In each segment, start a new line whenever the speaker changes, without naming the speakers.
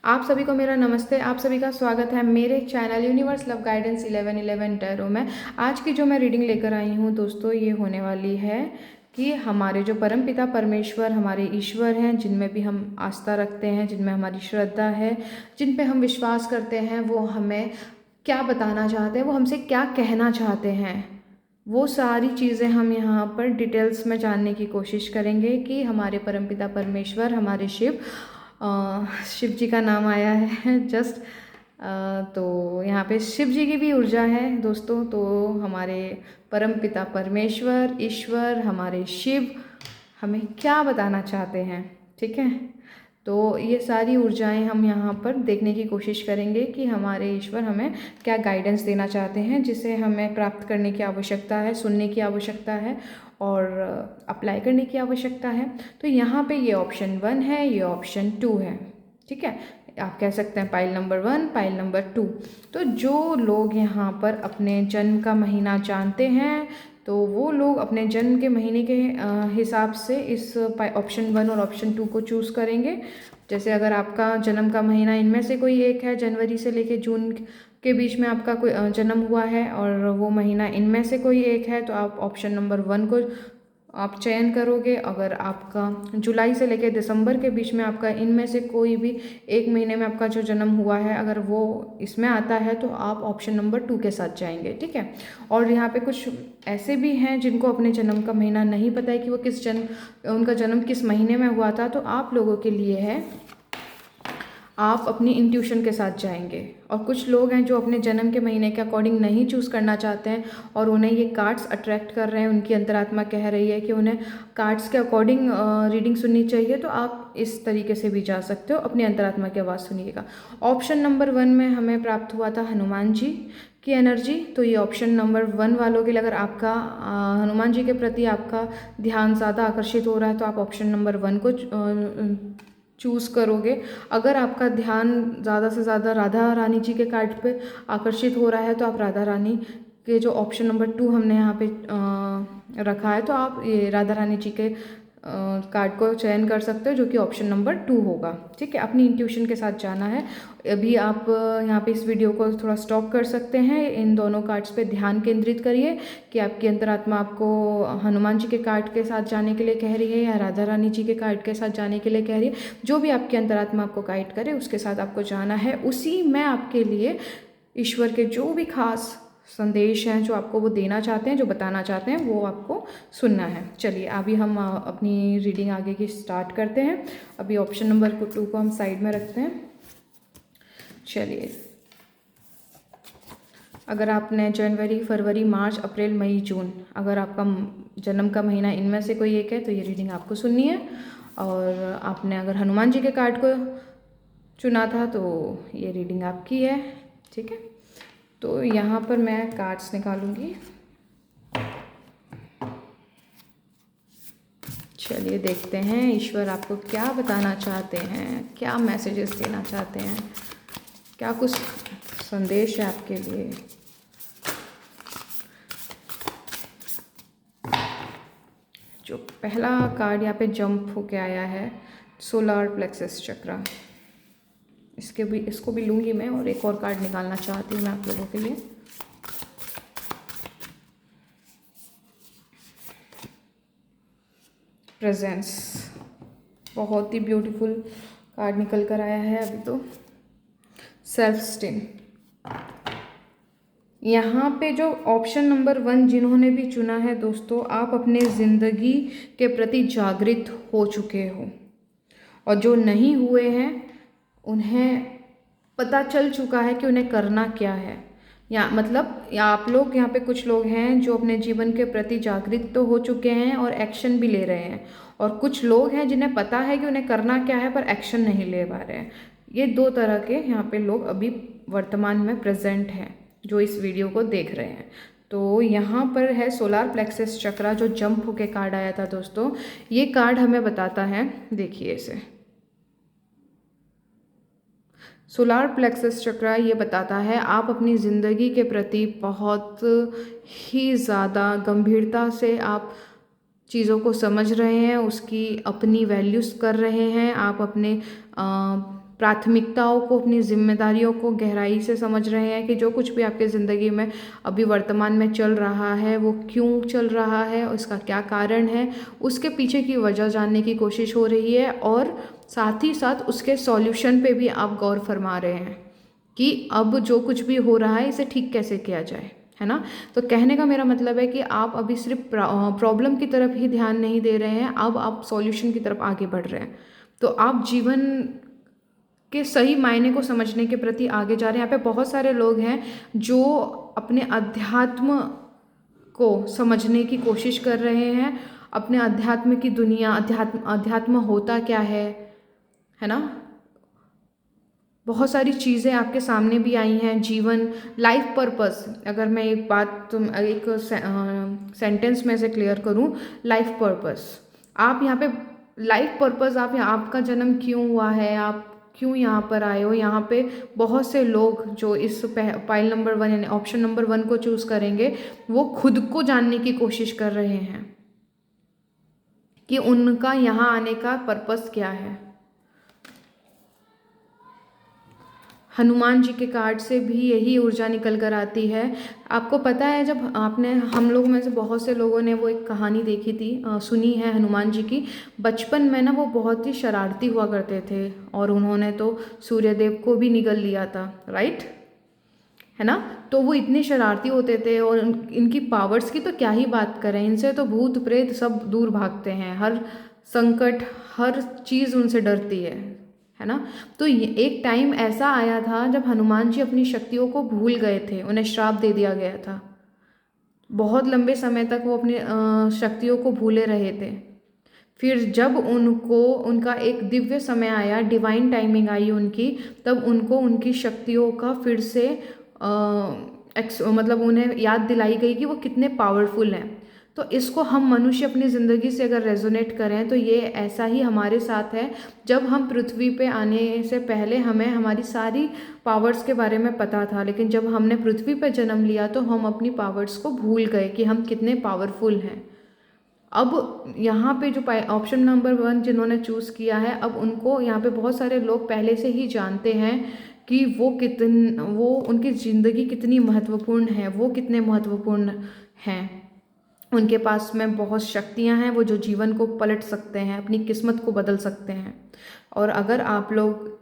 आप सभी को मेरा नमस्ते। आप सभी का स्वागत है मेरे channel universe love guidance 1111 tarot में। आज की जो मैं रीडिंग लेकर आई हूँ दोस्तों, ये होने वाली है कि हमारे जो परमपिता परमेश्वर हमारे ईश्वर हैं, जिनमें भी हम आस्था रखते हैं, जिनमें हमारी श्रद्धा है, जिन पे हम विश्वास करते हैं, वो हमें क्या बताना चाहते हैं, वो हमसे क्या कहना चाहते हैं, वो सारी चीज़ें हम यहाँ पर डिटेल्स में जानने की कोशिश करेंगे कि हमारे परमपिता परमेश्वर हमारे शिव जी का नाम आया है जस्ट। तो यहाँ पे शिव जी की भी ऊर्जा है दोस्तों। तो हमारे परमपिता परमेश्वर ईश्वर हमारे शिव हमें क्या बताना चाहते हैं, ठीक है। तो ये सारी ऊर्जाएं हम यहाँ पर देखने की कोशिश करेंगे कि हमारे ईश्वर हमें क्या गाइडेंस देना चाहते हैं, जिसे हमें प्राप्त करने की आवश्यकता है, सुनने की आवश्यकता है और अप्लाई करने की आवश्यकता है। तो यहाँ पे ये ऑप्शन 1 है, ये ऑप्शन 2 है, ठीक है। आप कह सकते हैं पाइल नंबर 1, पाइल नंबर 2। तो जो लोग यहाँ पर अपने जन्म का महीना जानते हैं, तो वो लोग अपने जन्म के महीने के हिसाब से इस ऑप्शन 1 और ऑप्शन 2 को चूज़ करेंगे। जैसे अगर आपका जन्म का महीना इनमें से कोई एक है, जनवरी से लेके जून के बीच में आपका कोई जन्म हुआ है और वो महीना इनमें से कोई एक है, तो आप ऑप्शन नंबर 1 को आप चयन करोगे। अगर आपका जुलाई से लेकर दिसंबर के बीच में आपका इनमें से कोई भी एक महीने में आपका जो जन्म हुआ है, अगर वो इसमें आता है, तो आप ऑप्शन नंबर 2 के साथ जाएंगे, ठीक है। और यहाँ पे कुछ ऐसे भी हैं जिनको अपने जन्म का महीना नहीं पता है कि वो उनका जन्म किस महीने में हुआ था, तो आप लोगों के लिए है आप अपनी इंट्यूशन के साथ जाएंगे। और कुछ लोग हैं जो अपने जन्म के महीने के अकॉर्डिंग नहीं चूज़ करना चाहते हैं और उन्हें ये कार्ड्स अट्रैक्ट कर रहे हैं, उनकी अंतरात्मा कह रही है कि उन्हें कार्ड्स के अकॉर्डिंग रीडिंग सुननी चाहिए। तो आप इस तरीके से भी जा सकते हो, अपनी अंतरात्मा की आवाज़ सुनिएगा। ऑप्शन नंबर 1 में हमें प्राप्त हुआ था हनुमान जी की एनर्जी। तो ये ऑप्शन नंबर 1 वालों के लिए अगर आपका हनुमान जी के प्रति आपका ध्यान ज़्यादा आकर्षित हो रहा है, तो आप ऑप्शन नंबर 1 को चूज़ करोगे। अगर आपका ध्यान ज़्यादा से ज़्यादा राधा रानी जी के कार्ड पे आकर्षित हो रहा है, तो आप राधा रानी के जो ऑप्शन नंबर 2 हमने यहाँ पे रखा है, तो आप ये राधा रानी जी के कार्ड को चयन कर सकते हो, जो कि ऑप्शन नंबर 2 होगा, ठीक है। अपनी इंट्यूशन के साथ जाना है। अभी आप यहाँ पे इस वीडियो को थोड़ा स्टॉप कर सकते हैं, इन दोनों कार्ड्स पे ध्यान केंद्रित करिए कि आपकी अंतरात्मा आपको हनुमान जी के कार्ड के साथ जाने के लिए कह रही है या राधा रानी जी के कार्ड के साथ जाने के लिए कह रही है। जो भी आपकी अंतरात्मा आपको गाइड करे, उसके साथ आपको जाना है। उसी में आपके लिए ईश्वर के जो भी खास संदेश हैं, जो आपको वो देना चाहते हैं, जो बताना चाहते हैं, वो आपको सुनना है। चलिए अभी हम अपनी रीडिंग आगे की स्टार्ट करते हैं। अभी ऑप्शन नंबर 2 को हम साइड में रखते हैं। चलिए, अगर आपने जनवरी, फरवरी, मार्च, अप्रैल, मई, जून, अगर आपका जन्म का महीना इनमें से कोई एक है, तो ये रीडिंग आपको सुननी है। और आपने अगर हनुमान जी के कार्ड को चुना था, तो ये रीडिंग आपकी है, ठीक है। तो यहाँ पर मैं कार्ड्स निकालूंगी। चलिए देखते हैं ईश्वर आपको क्या बताना चाहते हैं, क्या मैसेजेस देना चाहते हैं, क्या कुछ संदेश है आपके लिए। जो पहला कार्ड यहाँ पे जंप होके आया है, सोलार प्लेक्सस चक्रा, इसको भी लूँगी मैं, और एक और कार्ड निकालना चाहती हूँ मैं आप लोगों के लिए। प्रेजेंस, बहुत ही ब्यूटीफुल कार्ड निकल कर आया है अभी तो। सेल्फ स्टीम, यहाँ पे जो ऑप्शन नंबर 1 जिन्होंने भी चुना है दोस्तों, आप अपने ज़िंदगी के प्रति जागृत हो चुके हो, और जो नहीं हुए हैं उन्हें पता चल चुका है कि उन्हें करना क्या है। या मतलब या आप लोग यहाँ पे कुछ लोग हैं जो अपने जीवन के प्रति जागृत तो हो चुके हैं और एक्शन भी ले रहे हैं, और कुछ लोग हैं जिन्हें पता है कि उन्हें करना क्या है पर एक्शन नहीं ले पा रहे हैं। ये 2 तरह के यहाँ पे लोग अभी वर्तमान में प्रेजेंट हैं जो इस वीडियो को देख रहे हैं। तो यहाँ पर है सोलार प्लेक्सस चक्रा, जो जंप होके कार्ड आया था दोस्तों। ये कार्ड हमें बताता है, देखिए इसे, सोलार प्लेक्सस चक्रा ये बताता है आप अपनी ज़िंदगी के प्रति बहुत ही ज़्यादा गंभीरता से आप चीज़ों को समझ रहे हैं, उसकी अपनी वैल्यूज़ कर रहे हैं। आप अपने प्राथमिकताओं को, अपनी जिम्मेदारियों को गहराई से समझ रहे हैं कि जो कुछ भी आपकी ज़िंदगी में अभी वर्तमान में चल रहा है वो क्यों चल रहा है, उसका क्या कारण है, उसके पीछे की वजह जानने की कोशिश हो रही है और साथ ही साथ उसके सॉल्यूशन पे भी आप गौर फरमा रहे हैं कि अब जो कुछ भी हो रहा है इसे ठीक कैसे किया जाए, है ना। तो कहने का मेरा मतलब है कि आप अभी सिर्फ प्रॉब्लम की तरफ ही ध्यान नहीं दे रहे हैं, अब आप सॉल्यूशन की तरफ आगे बढ़ रहे हैं। तो आप जीवन के सही मायने को समझने के प्रति आगे जा रहे हैं। यहाँ पे बहुत सारे लोग हैं जो अपने अध्यात्म को समझने की कोशिश कर रहे हैं, अपने अध्यात्म की दुनिया, अध्यात्म होता क्या है ना। बहुत सारी चीज़ें आपके सामने भी आई हैं, जीवन, लाइफ पर्पस। अगर मैं एक बात एक सेंटेंस में से क्लियर करूं, लाइफ पर्पस। आप यहाँ पे लाइफ पर्पस, आप यहाँ, आपका जन्म क्यों हुआ है, आप क्यों यहाँ पर आए हो। यहाँ पे बहुत से लोग जो इस पाइल नंबर 1 यानी ऑप्शन नंबर 1 को चूज करेंगे, वो खुद को जानने की कोशिश कर रहे हैं कि उनका यहाँ आने का पर्पस क्या है। हनुमान जी के कार्ड से भी यही ऊर्जा निकल कर आती है। आपको पता है, जब आपने, हम लोग में से बहुत से लोगों ने वो एक कहानी देखी थी, सुनी है हनुमान जी की। बचपन में ना वो बहुत ही शरारती हुआ करते थे और उन्होंने तो सूर्यदेव को भी निगल लिया था, राइट, है ना। तो वो इतने शरारती होते थे और इनकी पावर्स की तो क्या ही बात करें, इनसे तो भूत प्रेत सब दूर भागते हैं, हर संकट, हर चीज़ उनसे डरती है ना। तो एक टाइम ऐसा आया था जब हनुमान जी अपनी शक्तियों को भूल गए थे, उन्हें श्राप दे दिया गया था। बहुत लंबे समय तक वो अपनी शक्तियों को भूले रहे थे। फिर जब उनका एक दिव्य समय आया, डिवाइन टाइमिंग आई उनकी, तब उनको उनकी शक्तियों का फिर से मतलब उन्हें याद दिलाई गई कि वो कितने पावरफुल हैं। तो इसको हम मनुष्य अपनी ज़िंदगी से अगर रेजोनेट करें तो ये ऐसा ही हमारे साथ है। जब हम पृथ्वी पे आने से पहले हमें हमारी सारी पावर्स के बारे में पता था, लेकिन जब हमने पृथ्वी पे जन्म लिया तो हम अपनी पावर्स को भूल गए कि हम कितने पावरफुल हैं। अब यहाँ पे जो ऑप्शन नंबर 1 जिन्होंने चूज़ किया है, अब उनको यहाँ पे बहुत सारे लोग पहले से ही जानते हैं कि वो उनकी ज़िंदगी कितनी महत्वपूर्ण है, वो कितने महत्वपूर्ण हैं। उनके पास में बहुत शक्तियाँ हैं, वो जो जीवन को पलट सकते हैं, अपनी किस्मत को बदल सकते हैं। और अगर आप लोग,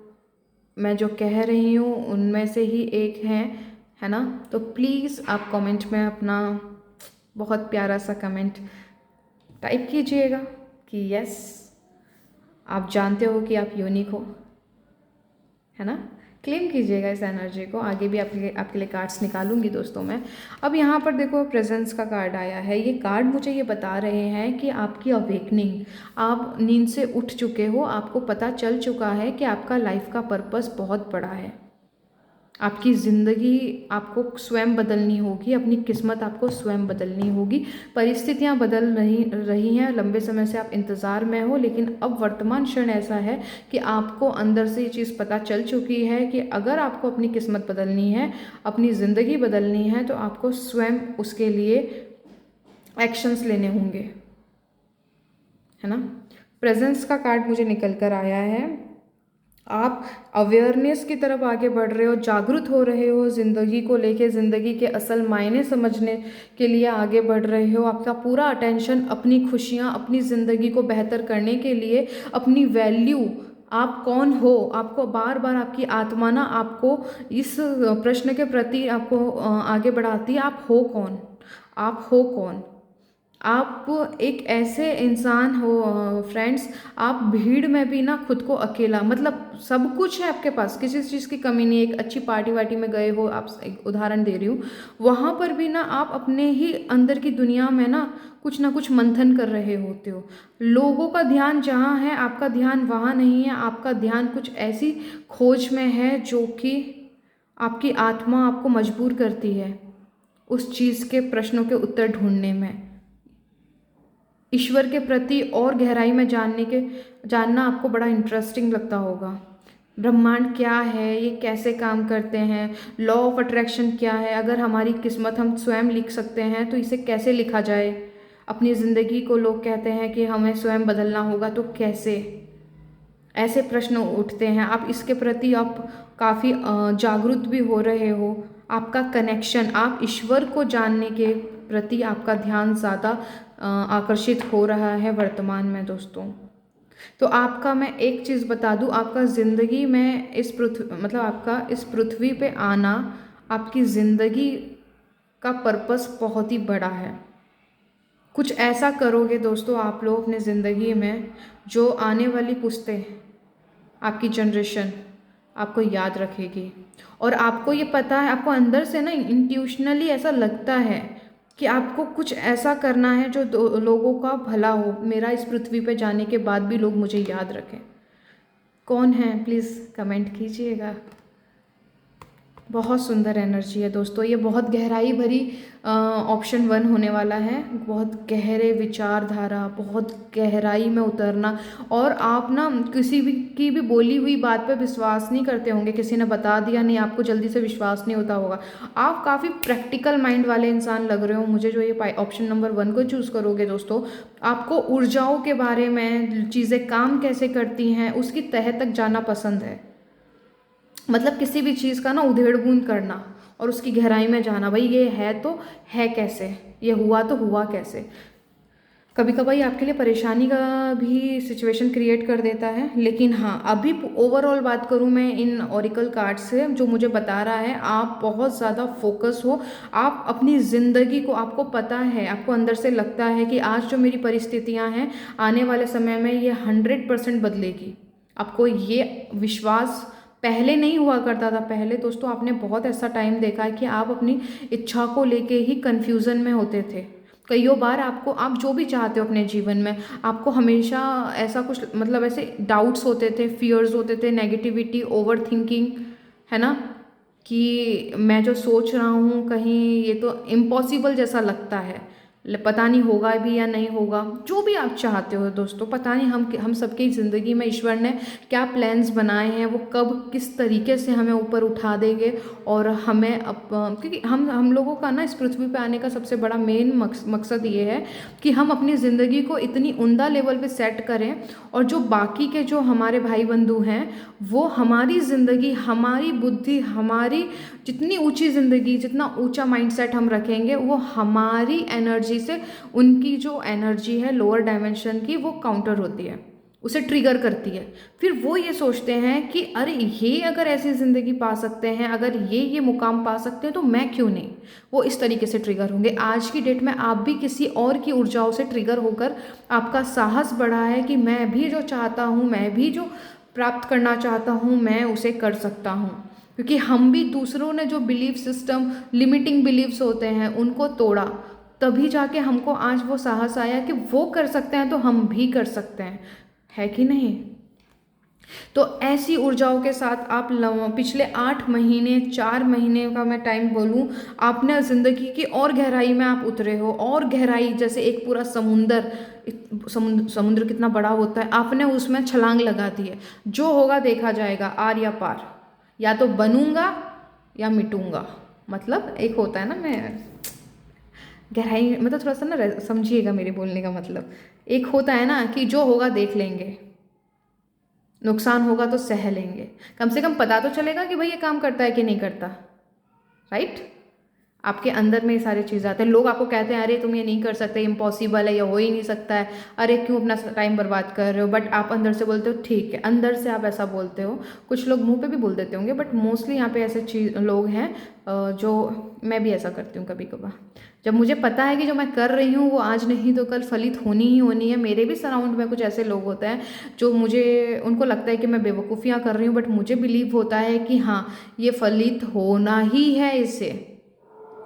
मैं जो कह रही हूँ उनमें से ही एक हैं, है ना, तो प्लीज़ आप कमेंट में अपना बहुत प्यारा सा कमेंट टाइप कीजिएगा कि यस, आप जानते हो कि आप यूनिक हो, है ना। क्लेम कीजिएगा इस एनर्जी को। आगे भी आपके लिए कार्ड्स निकालूंगी दोस्तों मैं। अब यहाँ पर देखो प्रेजेंस का कार्ड आया है। ये कार्ड मुझे ये बता रहे हैं कि आपकी अवेकनिंग, आप नींद से उठ चुके हो, आपको पता चल चुका है कि आपका लाइफ का पर्पस बहुत बड़ा है। आपकी ज़िंदगी आपको स्वयं बदलनी होगी, अपनी किस्मत आपको स्वयं बदलनी होगी। परिस्थितियाँ बदल रही हैं, लंबे समय से आप इंतज़ार में हो, लेकिन अब वर्तमान क्षण ऐसा है कि आपको अंदर से ये चीज़ पता चल चुकी है कि अगर आपको अपनी किस्मत बदलनी है, अपनी ज़िंदगी बदलनी है, तो आपको स्वयं उसके लिए एक्शंस लेने होंगे, है ना। प्रेजेंस का कार्ड मुझे निकल कर आया है। आप अवेयरनेस की तरफ आगे बढ़ रहे हो, जागरूक हो रहे हो, ज़िंदगी को लेके, ज़िंदगी के असल मायने समझने के लिए आगे बढ़ रहे हो। आपका पूरा अटेंशन अपनी खुशियाँ, अपनी ज़िंदगी को बेहतर करने के लिए, अपनी वैल्यू, आप कौन हो, आपको बार बार आपकी आत्मा ना आपको इस प्रश्न के प्रति आपको आगे बढ़ाती है, आप हो कौन, आप हो कौन। आप एक ऐसे इंसान हो फ्रेंड्स, आप भीड़ में भी ना खुद को अकेला, मतलब सब कुछ है आपके पास, किसी चीज़ की कमी नहीं। एक अच्छी पार्टी वार्टी में गए हो, आप एक उदाहरण दे रही हूँ, वहाँ पर भी ना आप अपने ही अंदर की दुनिया में ना कुछ मंथन कर रहे होते हो। लोगों का ध्यान जहाँ है, आपका ध्यान वहाँ नहीं है। आपका ध्यान कुछ ऐसी खोज में है जो कि आपकी आत्मा आपको मजबूर करती है उस चीज़ के प्रश्नों के उत्तर ढूंढने में। ईश्वर के प्रति और गहराई में जानना आपको बड़ा इंटरेस्टिंग लगता होगा। ब्रह्मांड क्या है, ये कैसे काम करते हैं, लॉ ऑफ अट्रैक्शन क्या है, अगर हमारी किस्मत हम स्वयं लिख सकते हैं तो इसे कैसे लिखा जाए। अपनी ज़िंदगी को लोग कहते हैं कि हमें स्वयं बदलना होगा, तो कैसे। ऐसे प्रश्न उठते हैं, आप इसके प्रति आप काफ़ी जागरूक भी हो रहे हो। आपका कनेक्शन, आप ईश्वर को जानने के प्रति आपका ध्यान ज़्यादा आकर्षित हो रहा है वर्तमान में दोस्तों। तो आपका मैं एक चीज़ बता दूं, आपका ज़िंदगी में इस पृथ्वी मतलब आपका इस पृथ्वी पे आना, आपकी ज़िंदगी का पर्पस बहुत ही बड़ा है। कुछ ऐसा करोगे दोस्तों आप लोग अपने ज़िंदगी में, जो आने वाली पुश्तें, आपकी जनरेशन आपको याद रखेगी। और आपको ये पता है, आपको अंदर से ना इंट्यूशनली ऐसा लगता है कि आपको कुछ ऐसा करना है जो लोगों का भला हो, मेरा इस पृथ्वी पे जाने के बाद भी लोग मुझे याद रखें। कौन है प्लीज़ कमेंट कीजिएगा। बहुत सुंदर एनर्जी है दोस्तों, ये बहुत गहराई भरी ऑप्शन 1 होने वाला है। बहुत गहरे विचारधारा, बहुत गहराई में उतरना। और आप ना किसी भी की भी बोली हुई बात पे विश्वास नहीं करते होंगे, किसी ने बता दिया नहीं, आपको जल्दी से विश्वास नहीं होता होगा। आप काफ़ी प्रैक्टिकल माइंड वाले इंसान लग रहे हो मुझे, जो ये ऑप्शन नंबर 1 को चूज़ करोगे दोस्तों। आपको ऊर्जाओं के बारे में, चीज़ें काम कैसे करती हैं उसकी तह तक जाना पसंद है। मतलब किसी भी चीज़ का ना उधेड़ बूंद करना और उसकी गहराई में जाना, भाई ये है तो है कैसे, ये हुआ तो हुआ कैसे। कभी कभार ये आपके लिए परेशानी का भी सिचुएशन क्रिएट कर देता है। लेकिन हाँ, अभी ओवरऑल बात करूँ मैं इन ऑरिकल कार्ड से, जो मुझे बता रहा है, आप बहुत ज़्यादा फोकस हो। आप अपनी ज़िंदगी को, आपको पता है, आपको अंदर से लगता है कि आज जो मेरी परिस्थितियाँ हैं, आने वाले समय में ये 100% बदलेगी। आपको ये विश्वास पहले नहीं हुआ करता था। पहले दोस्तों आपने बहुत ऐसा टाइम देखा है कि आप अपनी इच्छा को लेके ही कन्फ्यूज़न में होते थे। कईयों बार आपको, आप जो भी चाहते हो अपने जीवन में, आपको हमेशा ऐसा कुछ, मतलब ऐसे डाउट्स होते थे, फियर्स होते थे, नेगेटिविटी, ओवर थिंकिंग, है ना, कि मैं जो सोच रहा हूँ कहीं ये तो इम्पॉसिबल जैसा लगता है, पता नहीं होगा भी या नहीं होगा। जो भी आप चाहते हो दोस्तों, पता नहीं हम सबकी ज़िंदगी में ईश्वर ने क्या प्लान्स बनाए हैं, वो कब किस तरीके से हमें ऊपर उठा देंगे। और हमें क्योंकि हम लोगों का ना इस पृथ्वी पे आने का सबसे बड़ा मेन मकसद ये है कि हम अपनी ज़िंदगी को इतनी उम्दा लेवल पे सेट करें, और जो बाकी के जो हमारे भाई बंधु हैं, वो हमारी ज़िंदगी, हमारी बुद्धि, हमारी जितनी ऊंची ज़िंदगी, जितना ऊंचा माइंडसेट हम रखेंगे, वो हमारी एनर्जी से, उनकी जो एनर्जी है लोअर डायमेंशन की, वो काउंटर होती है, उसे ट्रिगर करती है। फिर वो ये सोचते हैं कि अरे ये अगर ऐसी ज़िंदगी पा सकते हैं, अगर ये मुकाम पा सकते हैं, तो मैं क्यों नहीं। वो इस तरीके से ट्रिगर होंगे। आज की डेट में आप भी किसी और की ऊर्जाओं से ट्रिगर होकर आपका साहस बढ़ा है कि मैं भी जो चाहता हूँ, मैं भी जो प्राप्त करना चाहता हूँ, मैं उसे कर सकता हूँ। क्योंकि हम भी दूसरों ने जो बिलीफ सिस्टम, लिमिटिंग बिलीव्स होते हैं, उनको तोड़ा, तभी जाके हमको आज वो साहस आया कि वो कर सकते हैं तो हम भी कर सकते हैं, है कि नहीं। तो ऐसी ऊर्जाओं के साथ आप पिछले 8 महीने, 4 महीने का मैं टाइम बोलूँ, आपने ज़िंदगी की और गहराई में आप उतरे हो, और गहराई, जैसे एक पूरा समुद्र कितना बड़ा होता है, आपने उसमें छलांग लगा दी है। जो होगा देखा जाएगा, आर या पार, या तो बनूंगा या मिटूंगा। मतलब एक होता है ना, मैं गहराई, मतलब थोड़ा सा ना समझिएगा मेरे बोलने का मतलब। एक होता है ना कि जो होगा देख लेंगे, नुकसान होगा तो सह लेंगे, कम से कम पता तो चलेगा कि भाई ये काम करता है कि नहीं करता, राइट। आपके अंदर में ये सारी चीज़ें आते हैं। लोग आपको कहते हैं अरे तुम ये नहीं कर सकते, इम्पॉसिबल है, ये हो ही नहीं सकता है, अरे क्यों अपना टाइम बर्बाद कर रहे हो। बट आप अंदर से बोलते हो ठीक है, अंदर से आप ऐसा बोलते हो। कुछ लोग मुंह पे भी बोल देते होंगे, बट मोस्टली यहाँ पे ऐसे लोग हैं जो, मैं भी ऐसा करती हूँ कभी कभार। जब मुझे पता है कि जो मैं कर रही हूँ वो आज नहीं तो कल फलित होनी ही होनी है। मेरे भी सराउंड में कुछ ऐसे लोग होते हैं जो मुझे, उनको लगता है कि मैं बेवकूफ़ियाँ कर रही हूँ, बट मुझे बिलीव होता है कि हाँ ये फलित होना ही है इससे,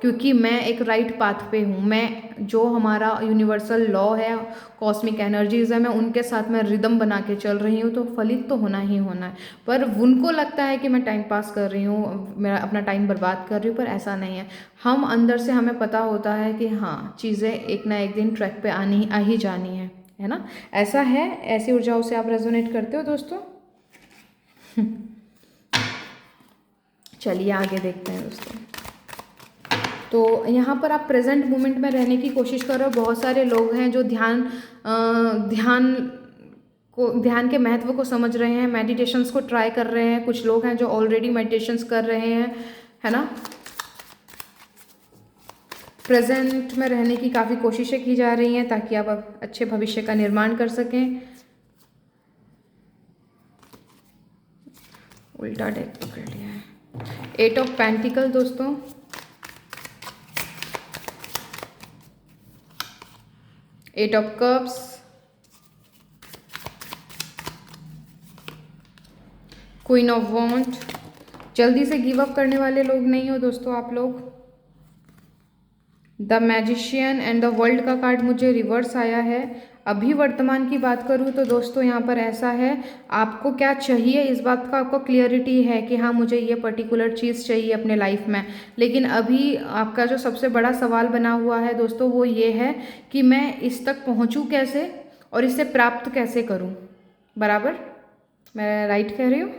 क्योंकि मैं एक राइट पाथ पे हूँ। मैं, जो हमारा यूनिवर्सल लॉ है, कॉस्मिक एनर्जीज है, मैं उनके साथ में रिदम बना के चल रही हूँ, तो फलित तो होना ही होना है। पर उनको लगता है कि मैं टाइम पास कर रही हूँ, मैं अपना टाइम बर्बाद कर रही हूँ, पर ऐसा नहीं है। हम अंदर से हमें पता होता है कि हाँ चीज़ें एक ना एक दिन ट्रैक पे आ ही जानी है ना। ऐसा है, ऐसी ऊर्जाओं से आप रेजोनेट करते हो दोस्तों। चलिए आगे देखते हैं दोस्तों। तो यहाँ पर आप प्रेजेंट मोमेंट में रहने की कोशिश करो। बहुत सारे लोग हैं जो ध्यान को, ध्यान के महत्व को समझ रहे हैं, मेडिटेशंस को ट्राई कर रहे हैं। कुछ लोग हैं जो ऑलरेडी मेडिटेशंस कर रहे हैं, है ना। प्रेजेंट में रहने की काफ़ी कोशिशें की जा रही हैं ताकि आप अच्छे भविष्य का निर्माण कर सकें। उल्टा डेक पकड़ लिया है। 8 ऑफ पेंटिकल दोस्तों, eight of cups, queen of wand. जल्दी से गिव अप करने वाले लोग नहीं हो दोस्तों आप लोग। The magician and the world का कार्ड मुझे रिवर्स आया है। अभी वर्तमान की बात करूँ तो दोस्तों यहाँ पर ऐसा है, आपको क्या चाहिए इस बात का आपको क्लियरिटी है कि हाँ मुझे ये पर्टिकुलर चीज़ चाहिए अपने लाइफ में। लेकिन अभी आपका जो सबसे बड़ा सवाल बना हुआ है दोस्तों वो ये है कि मैं इस तक पहुँचूँ कैसे और इसे प्राप्त कैसे करूँ। बराबर, मैं राइट कह रही हूँ।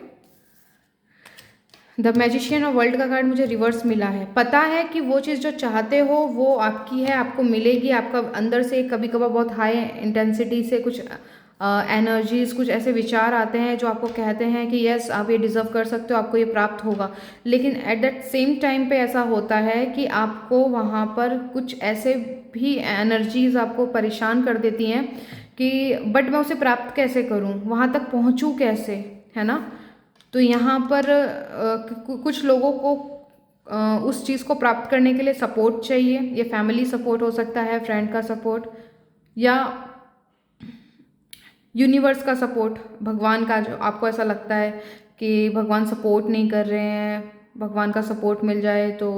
द मैजिशियन और वर्ल्ड का कार्ड मुझे रिवर्स मिला है। पता है कि वो चीज़ जो चाहते हो वो आपकी है, आपको मिलेगी। आपका अंदर से कभी कभार बहुत हाई इंटेंसिटी से कुछ एनर्जीज, कुछ ऐसे विचार आते हैं जो आपको कहते हैं कि यस आप ये डिज़र्व कर सकते हो, आपको ये प्राप्त होगा। लेकिन एट दैट सेम टाइम पे ऐसा होता है कि आपको वहाँ पर कुछ ऐसे भी एनर्जीज आपको परेशान कर देती हैं कि बट मैं उसे प्राप्त कैसे करूँ, वहाँ तक पहुँचूँ कैसे, है ना। तो यहाँ पर कुछ लोगों को उस चीज़ को प्राप्त करने के लिए सपोर्ट चाहिए। ये फैमिली सपोर्ट हो सकता है, फ्रेंड का सपोर्ट, या यूनिवर्स का सपोर्ट, भगवान का। जो आपको ऐसा लगता है कि भगवान सपोर्ट नहीं कर रहे हैं, भगवान का सपोर्ट मिल जाए तो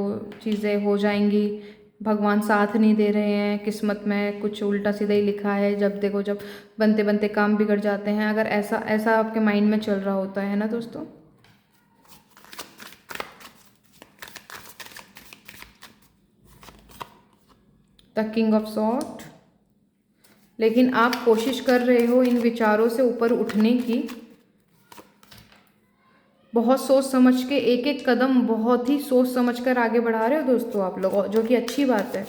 चीज़ें हो जाएंगी, भगवान साथ नहीं दे रहे हैं, किस्मत में कुछ उल्टा सीधा ही लिखा है, जब देखो जब बनते बनते काम बिगड़ जाते हैं। अगर ऐसा ऐसा आपके माइंड में चल रहा होता है ना दोस्तों। The king of sword. लेकिन आप कोशिश कर रहे हो इन विचारों से ऊपर उठने की, बहुत सोच समझ के एक एक कदम बहुत ही सोच समझ कर आगे बढ़ा रहे हो दोस्तों आप लोग, जो कि अच्छी बात है।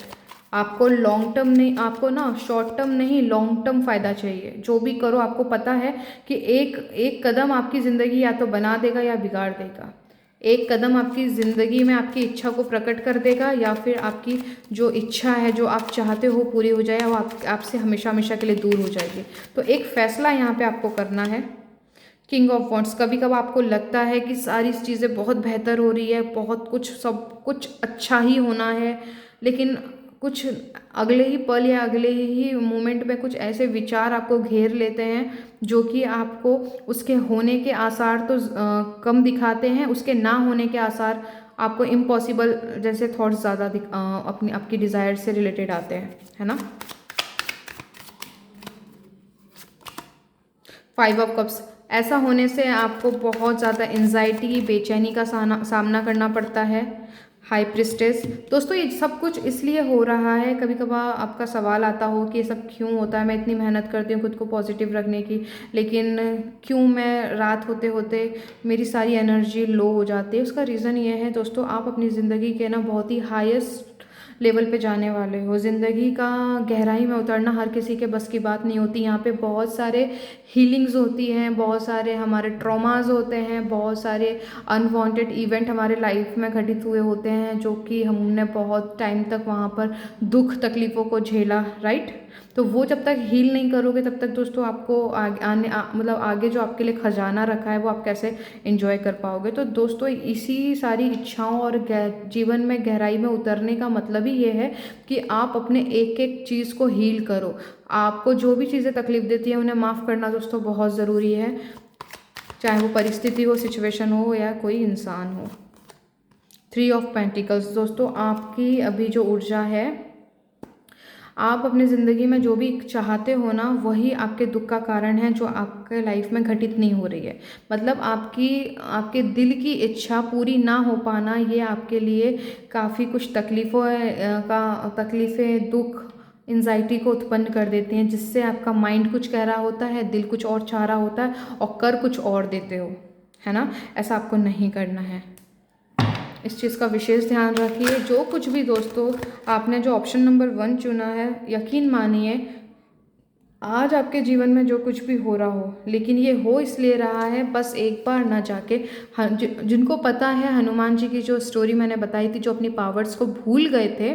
आपको लॉन्ग टर्म नहीं, आपको ना शॉर्ट टर्म नहीं लॉन्ग टर्म फ़ायदा चाहिए। जो भी करो आपको पता है कि एक एक कदम आपकी ज़िंदगी या तो बना देगा या बिगाड़ देगा। एक कदम आपकी ज़िंदगी में आपकी इच्छा को प्रकट कर देगा, या फिर आपकी जो इच्छा है जो आप चाहते हो पूरी हो जाए, वो आपसे हमेशा हमेशा के लिए दूर हो जाएगी। तो एक फ़ैसला यहाँ पे आपको करना है। King of wands. कभी कभी आपको लगता है कि सारी चीज़ें बहुत बेहतर हो रही है, बहुत कुछ सब कुछ अच्छा ही होना है, लेकिन कुछ अगले ही पल या अगले ही मोमेंट में कुछ ऐसे विचार आपको घेर लेते हैं जो कि आपको उसके होने के आसार तो कम दिखाते हैं, उसके ना होने के आसार आपको इम्पॉसिबल जैसे थॉट्स ज़्यादा अपनी आपकी डिज़ायर से रिलेटेड आते हैं, है ना। 5 ऑफ कप्स। ऐसा होने से आपको बहुत ज़्यादा एंजाइटी, बेचैनी का सामना करना पड़ता है। High priestess. दोस्तों ये सब कुछ इसलिए हो रहा है, कभी कभार आपका सवाल आता हो कि ये सब क्यों होता है। मैं इतनी मेहनत करती हूँ खुद को पॉजिटिव रखने की, लेकिन क्यों मैं रात होते होते मेरी सारी एनर्जी लो हो जाती है। उसका रीज़न ये है दोस्तों, आप अपनी ज़िंदगी के ना बहुत ही हाईएस्ट लेवल पे जाने वाले हो। ज़िंदगी का गहराई में उतरना हर किसी के बस की बात नहीं होती। यहाँ पे बहुत सारे हीलिंग्स होती हैं, बहुत सारे हमारे ट्रॉमाज होते हैं, बहुत सारे अनवांटेड इवेंट हमारे लाइफ में घटित हुए होते हैं जो कि हमने बहुत टाइम तक वहाँ पर दुख तकलीफ़ों को झेला, राइट। तो वो जब तक हील नहीं करोगे तब तक दोस्तों आपको मतलब आगे जो आपके लिए खजाना रखा है वो आप कैसे एंजॉय कर पाओगे। तो दोस्तों इसी सारी इच्छाओं और जीवन में गहराई में उतरने का मतलब ही ये है कि आप अपने एक एक चीज़ को हील करो। आपको जो भी चीज़ें तकलीफ देती है उन्हें माफ़ करना दोस्तों बहुत ज़रूरी है, चाहे वो परिस्थिति हो, सिचुएशन हो या कोई इंसान हो। 3 ऑफ पेंटिकल्स। दोस्तों आपकी अभी जो ऊर्जा है, आप अपनी ज़िंदगी में जो भी चाहते हो ना वही आपके दुख का कारण है जो आपके लाइफ में घटित नहीं हो रही है। मतलब आपके दिल की इच्छा पूरी ना हो पाना ये आपके लिए काफ़ी कुछ तकलीफ़ें, दुख, एंजाइटी को उत्पन्न कर देती हैं, जिससे आपका माइंड कुछ कह रहा होता है, दिल कुछ और चाह रहा होता है और कर कुछ और देते हो, है ना। ऐसा आपको नहीं करना है, इस चीज़ का विशेष ध्यान रखिए। जो कुछ भी दोस्तों आपने जो ऑप्शन नंबर 1 चुना है, यकीन मानिए आज आपके जीवन में जो कुछ भी हो रहा हो, लेकिन ये हो इसलिए रहा है, बस एक बार ना जाके जिनको पता है हनुमान जी की जो स्टोरी मैंने बताई थी, जो अपनी पावर्स को भूल गए थे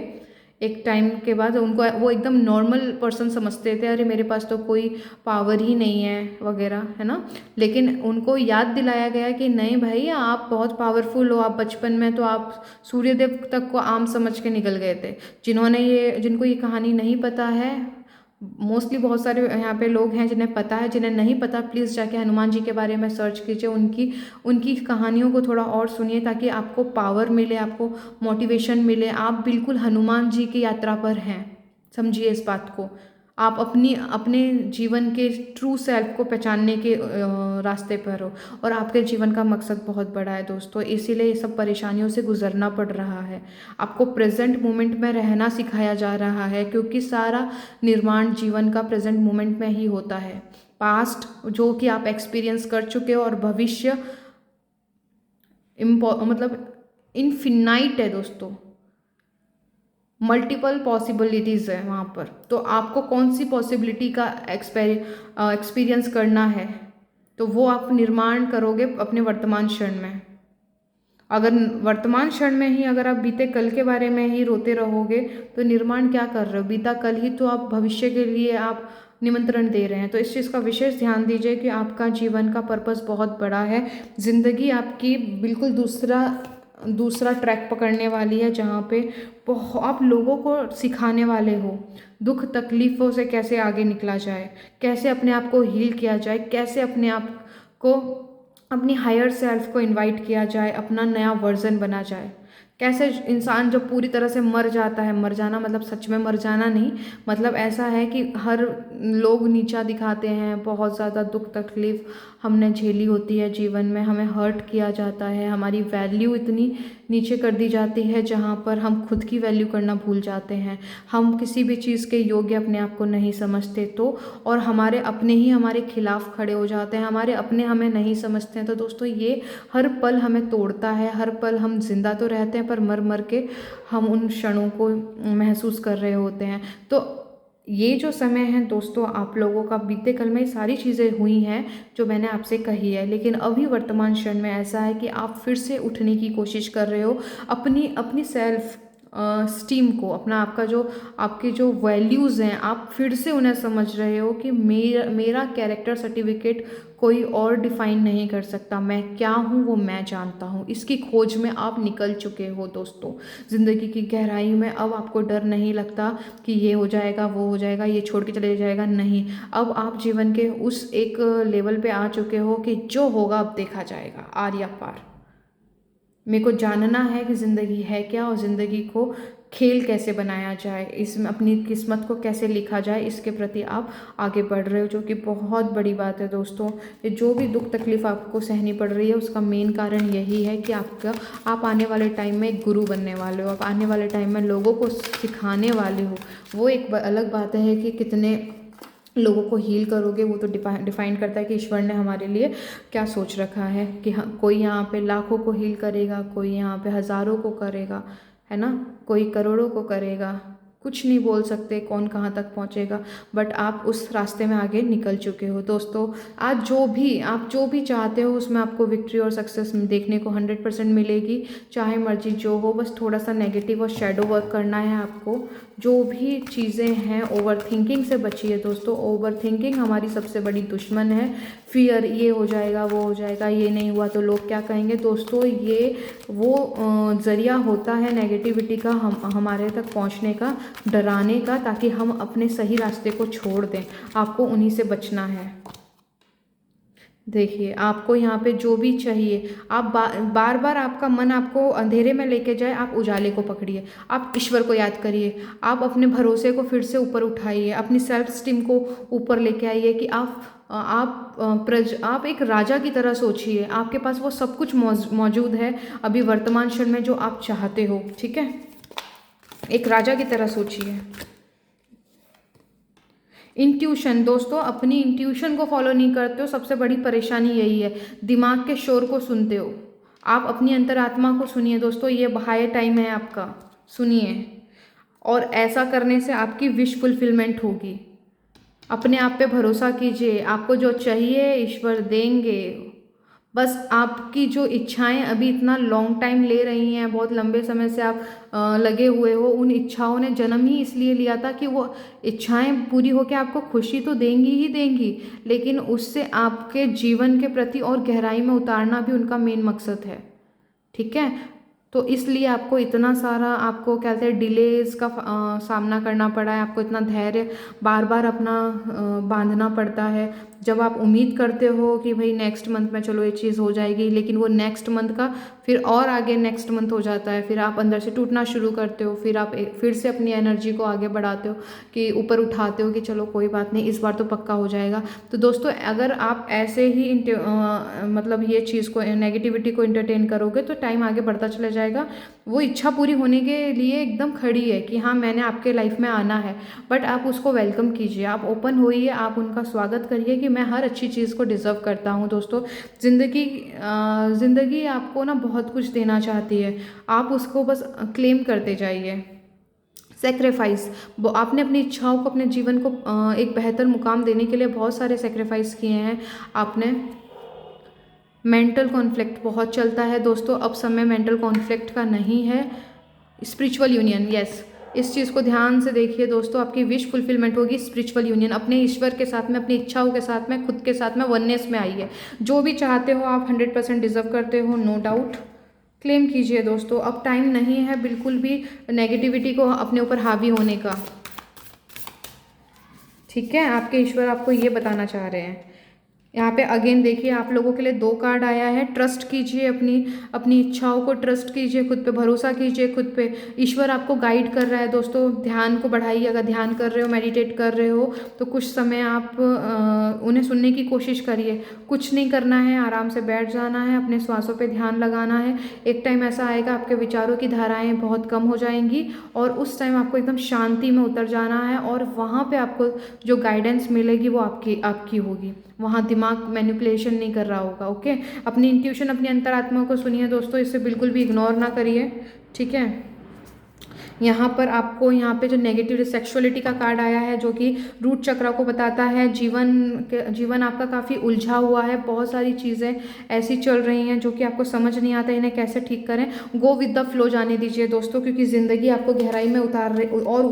एक टाइम के बाद, उनको वो एकदम नॉर्मल पर्सन समझते थे, अरे मेरे पास तो कोई पावर ही नहीं है वगैरह, है ना। लेकिन उनको याद दिलाया गया कि नहीं भाई, आप बहुत पावरफुल हो। आप बचपन में तो आप सूर्यदेव तक को आम समझ के निकल गए थे। जिनको ये कहानी नहीं पता है, मोस्टली बहुत सारे यहाँ पे लोग हैं जिन्हें पता है, जिन्हें नहीं पता प्लीज़ जाके हनुमान जी के बारे में सर्च कीजिए, उनकी उनकी कहानियों को थोड़ा और सुनिए, ताकि आपको पावर मिले, आपको मोटिवेशन मिले। आप बिल्कुल हनुमान जी की यात्रा पर हैं, समझिए इस बात को। आप अपने जीवन के ट्रू सेल्फ को पहचानने के रास्ते पर हो, और आपके जीवन का मकसद बहुत बड़ा है दोस्तों, इसीलिए ये सब परेशानियों से गुजरना पड़ रहा है। आपको प्रेजेंट मोमेंट में रहना सिखाया जा रहा है, क्योंकि सारा निर्माण जीवन का प्रेजेंट मोमेंट में ही होता है। पास्ट जो कि आप एक्सपीरियंस कर चुके हो, और भविष्य मतलब इनफिनाइट है दोस्तों, मल्टीपल पॉसिबिलिटीज़ है वहाँ पर। तो आपको कौन सी पॉसिबिलिटी का एक्सपीरियंस करना है, तो वो आप निर्माण करोगे अपने वर्तमान क्षण में। अगर वर्तमान क्षण में ही अगर आप बीते कल के बारे में ही रोते रहोगे, तो निर्माण क्या कर रहे हो? बीता कल ही तो आप भविष्य के लिए आप निमंत्रण दे रहे हैं। तो इस चीज़ का विशेष ध्यान दीजिए कि आपका जीवन का पर्पस बहुत बड़ा है। ज़िंदगी आपकी बिल्कुल दूसरा ट्रैक पकड़ने वाली है, जहाँ पे आप लोगों को सिखाने वाले हो दुख तकलीफ़ों से कैसे आगे निकला जाए, कैसे अपने आप को हील किया जाए, कैसे अपने आप को, अपनी हायर सेल्फ को इनवाइट किया जाए, अपना नया वर्जन बना जाए। कैसे इंसान जब पूरी तरह से मर जाता है, मर जाना मतलब सच में मर जाना नहीं, मतलब ऐसा है कि हर लोग नीचा दिखाते हैं, बहुत ज़्यादा दुख तकलीफ़ हमने झेली होती है जीवन में, हमें हर्ट किया जाता है, हमारी वैल्यू इतनी नीचे कर दी जाती है जहाँ पर हम खुद की वैल्यू करना भूल जाते हैं, हम किसी भी चीज़ के योग्य अपने आप को नहीं समझते, तो और हमारे अपने ही हमारे खिलाफ खड़े हो जाते हैं, हमारे अपने हमें नहीं समझते हैं। तो दोस्तों ये हर पल हमें तोड़ता है, हर पल हम जिंदा तो रहते हैं पर मर मर के हम उन क्षणों को महसूस कर रहे होते हैं। तो ये जो समय है दोस्तों, आप लोगों का बीते कल में सारी चीज़ें हुई हैं जो मैंने आपसे कही है, लेकिन अभी वर्तमान क्षण में ऐसा है कि आप फिर से उठने की कोशिश कर रहे हो, अपनी अपनी सेल्फ स्टीम को, अपना आपके जो वैल्यूज़ हैं, आप फिर से उन्हें समझ रहे हो कि मेरा कैरेक्टर सर्टिफिकेट कोई और डिफाइन नहीं कर सकता, मैं क्या हूँ वो मैं जानता हूँ। इसकी खोज में आप निकल चुके हो दोस्तों, ज़िंदगी की गहराई में। अब आपको डर नहीं लगता कि ये हो जाएगा, वो हो जाएगा, ये छोड़ के चले जाएगा, नहीं। अब आप जीवन के उस एक लेवल पे आ चुके हो कि जो होगा अब देखा जाएगा, आर्या पार। मेरे को जानना है कि ज़िंदगी है क्या, और ज़िंदगी को खेल कैसे बनाया जाए, इसमें अपनी किस्मत को कैसे लिखा जाए, इसके प्रति आप आगे बढ़ रहे हो, जो कि बहुत बड़ी बात है दोस्तों। ये जो भी दुख तकलीफ़ आपको सहनी पड़ रही है, उसका मेन कारण यही है कि आप आने वाले टाइम में एक गुरु बनने वाले हो, आप आने वाले टाइम में लोगों को सिखाने वाले हो। वो एक अलग बात है कि कितने लोगों को हील करोगे, वो तो डिफाइन करता है कि ईश्वर ने हमारे लिए क्या सोच रखा है, कि कोई यहाँ पे लाखों को हील करेगा, कोई यहाँ पे हज़ारों को करेगा, है ना, कोई करोड़ों को करेगा। कुछ नहीं बोल सकते कौन कहाँ तक पहुँचेगा, बट आप उस रास्ते में आगे निकल चुके हो दोस्तों। आज आप जो भी चाहते हो उसमें आपको विक्ट्री और सक्सेस देखने को 100% मिलेगी, चाहे मर्जी जो हो। बस थोड़ा सा नेगेटिव और शेडो वर्क करना है आपको। जो भी चीज़ें हैं, ओवर थिंकिंग से बचिए दोस्तों। ओवर थिंकिंग हमारी सबसे बड़ी दुश्मन है। फियर, ये हो जाएगा, वो हो जाएगा, ये नहीं हुआ तो लोग क्या कहेंगे दोस्तों, ये वो ज़रिया होता है नेगेटिविटी का, हमारे तक पहुंचने का, डराने का, ताकि हम अपने सही रास्ते को छोड़ दें। आपको उन्हीं से बचना है। देखिए, आपको यहाँ पे जो भी चाहिए, आप बार बार आपका मन आपको अंधेरे में लेके जाए, आप उजाले को पकड़िए, आप ईश्वर को याद करिए, आप अपने भरोसे को फिर से ऊपर उठाइए, अपनी सेल्फ स्टीम को ऊपर लेके आइए, कि आप एक राजा की तरह सोचिए। आपके पास वो सब कुछ मौजूद है अभी वर्तमान क्षण में जो आप चाहते हो, ठीक है। एक राजा की तरह सोचिए। इंट्यूशन दोस्तों, अपनी इंट्यूशन को फॉलो नहीं करते हो, सबसे बड़ी परेशानी यही है। दिमाग के शोर को सुनते हो। आप अपनी अंतरात्मा को सुनिए दोस्तों, ये हाई टाइम है आपका, सुनिए। और ऐसा करने से आपकी विश फुलफिलमेंट होगी। अपने आप पे भरोसा कीजिए, आपको जो चाहिए ईश्वर देंगे। बस आपकी जो इच्छाएं अभी इतना लॉन्ग टाइम ले रही हैं, बहुत लंबे समय से आप लगे हुए हो, उन इच्छाओं ने जन्म ही इसलिए लिया था कि वो इच्छाएं पूरी होकर आपको खुशी तो देंगी ही देंगी, लेकिन उससे आपके जीवन के प्रति और गहराई में उतारना भी उनका मेन मकसद है। ठीक है, तो इसलिए आपको इतना सारा, आपको क्या कहते हैं, डिलेज का सामना करना पड़ा है। आपको इतना धैर्य बार बार अपना बांधना पड़ता है। जब आप उम्मीद करते हो कि भाई नेक्स्ट मंथ में चलो ये चीज़ हो जाएगी, लेकिन वो नेक्स्ट मंथ का फिर और आगे नेक्स्ट मंथ हो जाता है, फिर आप अंदर से टूटना शुरू करते हो, फिर आप फिर से अपनी एनर्जी को आगे बढ़ाते हो कि ऊपर उठाते हो कि चलो कोई बात नहीं, इस बार तो पक्का हो जाएगा। तो दोस्तों, अगर आप ऐसे ही मतलब ये चीज़ को, नेगेटिविटी को इंटरटेन करोगे तो टाइम आगे बढ़ता चला जाएगा। वो इच्छा पूरी होने के लिए एकदम खड़ी है कि हाँ, मैंने आपके लाइफ में आना है, बट आप उसको वेलकम कीजिए, आप ओपन होइए, आप उनका स्वागत करिए कि मैं हर अच्छी चीज़ को डिज़र्व करता हूँ। दोस्तों, ज़िंदगी आपको ना बहुत कुछ देना चाहती है, आप उसको बस क्लेम करते जाइए। सेक्रीफाइस, आपने अपनी इच्छाओं को, अपने जीवन को एक बेहतर मुकाम देने के लिए बहुत सारे सेक्रीफाइस किए हैं आपने। मेंटल कॉन्फ्लिक्ट बहुत चलता है दोस्तों, अब समय मेंटल कॉन्फ्लिक्ट का नहीं है। स्पिरिचुअल यूनियन, यस, इस चीज़ को ध्यान से देखिए दोस्तों, आपकी विश फुलफिलमेंट होगी। स्पिरिचुअल यूनियन, अपने ईश्वर के साथ में, अपनी इच्छाओं के साथ में, खुद के साथ में वननेस में आइए। जो भी चाहते हो आप 100% डिजर्व करते हो, नो डाउट। क्लेम कीजिए दोस्तों, अब टाइम नहीं है बिल्कुल भी नेगेटिविटी को अपने ऊपर हावी होने का। ठीक है, आपके ईश्वर आपको ये बताना चाह रहे हैं। यहाँ पे अगेन देखिए, आप लोगों के लिए 2 कार्ड आया है। ट्रस्ट कीजिए, अपनी इच्छाओं को ट्रस्ट कीजिए, खुद पे भरोसा कीजिए, खुद पे ईश्वर आपको गाइड कर रहा है दोस्तों। ध्यान को बढ़ाइए, अगर ध्यान कर रहे हो, मेडिटेट कर रहे हो तो कुछ समय आप उन्हें सुनने की कोशिश करिए। कुछ नहीं करना है, आराम से बैठ जाना है, अपने श्वासों पे ध्यान लगाना है। एक टाइम ऐसा आएगा आपके विचारों की धाराएं बहुत कम हो जाएंगी और उस टाइम आपको एकदम शांति में उतर जाना है और वहाँ पे आपको जो गाइडेंस मिलेगी वो आपकी होगी। वहाँ दिमाग मैनिपुलेशन नहीं कर रहा होगा। ओके, अपनी इंट्यूशन, अपनी अंतरात्मा को सुनिए दोस्तों, इसे बिल्कुल भी इग्नोर ना करिए। ठीक है, यहाँ पर आपको, यहाँ पे जो नेगेटिव सेक्सुअलिटी का कार्ड आया है जो कि रूट चक्र को बताता है। जीवन आपका काफ़ी उलझा हुआ है, बहुत सारी चीज़ें ऐसी चल रही हैं जो कि आपको समझ नहीं आता इन्हें कैसे ठीक करें। गो विद द फ्लो जाने दीजिए दोस्तों, क्योंकि ज़िंदगी आपको गहराई में उतार रही और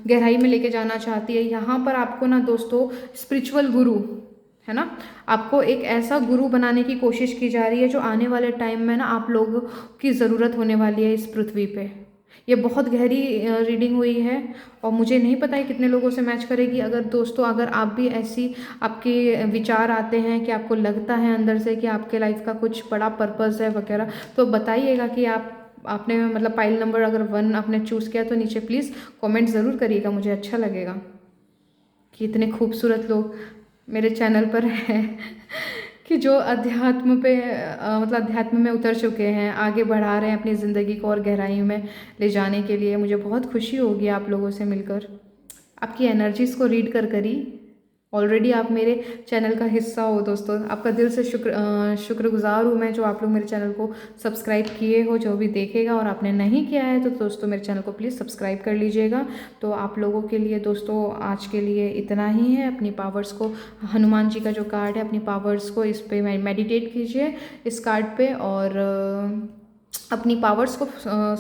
गहराई में लेके जाना चाहती है। यहाँ पर आपको ना दोस्तों स्पिरिचुअल गुरु है ना, आपको एक ऐसा गुरु बनाने की कोशिश की जा रही है जो आने वाले टाइम में ना आप लोगों की ज़रूरत होने वाली है इस पृथ्वी पे। ये बहुत गहरी रीडिंग हुई है और मुझे नहीं पता है कितने लोगों से मैच करेगी। अगर दोस्तों, अगर आप भी ऐसी, आपके विचार आते हैं कि आपको लगता है अंदर से कि आपके लाइफ का कुछ बड़ा पर्पज़ है वगैरह, तो बताइएगा कि आपने मतलब पाइल नंबर अगर 1 आपने चूज़ किया तो नीचे प्लीज़ कमेंट ज़रूर करिएगा, मुझे अच्छा लगेगा कि इतने खूबसूरत लोग मेरे चैनल पर हैं कि जो अध्यात्म पे मतलब अध्यात्म में उतर चुके हैं, आगे बढ़ा रहे हैं अपनी ज़िंदगी को और गहराई में ले जाने के लिए। मुझे बहुत खुशी होगी आप लोगों से मिलकर, आपकी एनर्जीज़ को रीड करी। ऑलरेडी आप मेरे चैनल का हिस्सा हो दोस्तों, आपका दिल से शुक्रगुजार हूँ मैं जो आप लोग मेरे चैनल को सब्सक्राइब किए हो। जो भी देखेगा और आपने नहीं किया है तो दोस्तों मेरे चैनल को प्लीज़ सब्सक्राइब कर लीजिएगा। तो आप लोगों के लिए दोस्तों आज के लिए इतना ही है। अपनी पावर्स को, हनुमान जी का जो कार्ड है, अपनी पावर्स को इस पर मेडिटेट कीजिए इस कार्ड पे और अपनी पावर्स को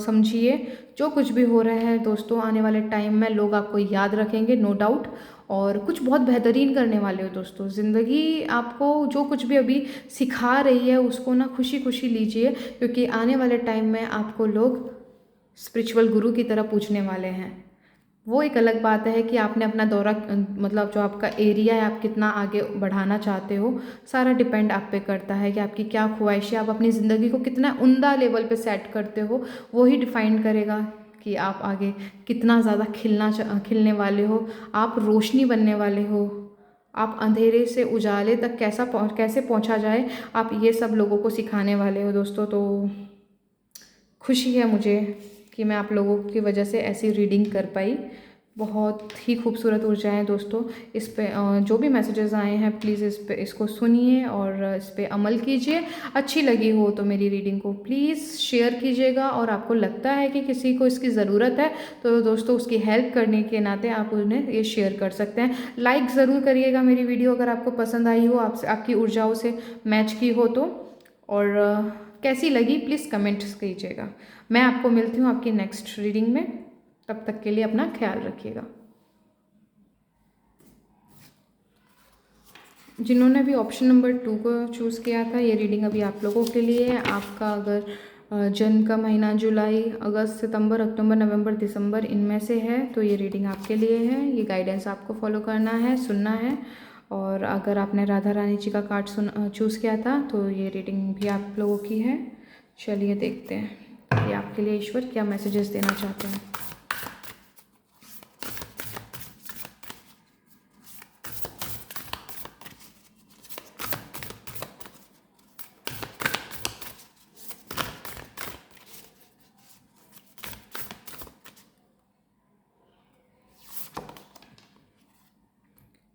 समझिए। जो कुछ भी हो रहा है दोस्तों, आने वाले टाइम में लोग आपको याद रखेंगे, नो डाउट, और कुछ बहुत बेहतरीन करने वाले हो दोस्तों। ज़िंदगी आपको जो कुछ भी अभी सिखा रही है उसको ना खुशी खुशी लीजिए, क्योंकि आने वाले टाइम में आपको लोग स्पिरिचुअल गुरु की तरह पूछने वाले हैं। वो एक अलग बात है कि आपने अपना दौरा, मतलब जो आपका एरिया है, आप कितना आगे बढ़ाना चाहते हो, सारा डिपेंड आप पे करता है कि आपकी क्या ख्वाहिश है, आप अपनी ज़िंदगी को कितना उम्दा लेवल पे सेट करते हो। वो ही डिफाइन करेगा कि आप आगे कितना ज़्यादा खिलने वाले हो, आप रोशनी बनने वाले हो, आप अंधेरे से उजाले तक कैसे पहुंचा जाए, आप ये सब लोगों को सिखाने वाले हो दोस्तों। तो खुशी है मुझे कि मैं आप लोगों की वजह से ऐसी रीडिंग कर पाई। बहुत ही खूबसूरत ऊर्जा है दोस्तों। इस पे जो भी मैसेजेस आए हैं प्लीज़ इसको सुनिए और इस पे अमल कीजिए। अच्छी लगी हो तो मेरी रीडिंग को प्लीज़ शेयर कीजिएगा, और आपको लगता है कि किसी को इसकी ज़रूरत है तो दोस्तों उसकी हेल्प करने के नाते आप उन्हें ये शेयर कर सकते हैं। लाइक ज़रूर करिएगा मेरी वीडियो अगर आपको पसंद आई हो, आपकी ऊर्जाओं से मैच की हो तो। और कैसी लगी प्लीज़ कमेंट्स कीजिएगा। मैं आपको मिलती हूँ आपकी नेक्स्ट रीडिंग में। तब तक के लिए अपना ख्याल रखिएगा। जिन्होंने भी ऑप्शन नंबर 2 को चूज़ किया था, ये रीडिंग अभी आप लोगों के लिए है। आपका अगर जन्म का महीना जुलाई, अगस्त, सितंबर, अक्टूबर, नवंबर, दिसंबर इनमें से है तो ये रीडिंग आपके लिए है। ये गाइडेंस आपको फॉलो करना है, सुनना है। और अगर आपने राधा रानी जी का कार्ड चूज़ किया था तो ये रीडिंग भी आप लोगों की है। चलिए देखते हैं कि आपके लिए ईश्वर क्या मैसेजेस देना चाहते हैं।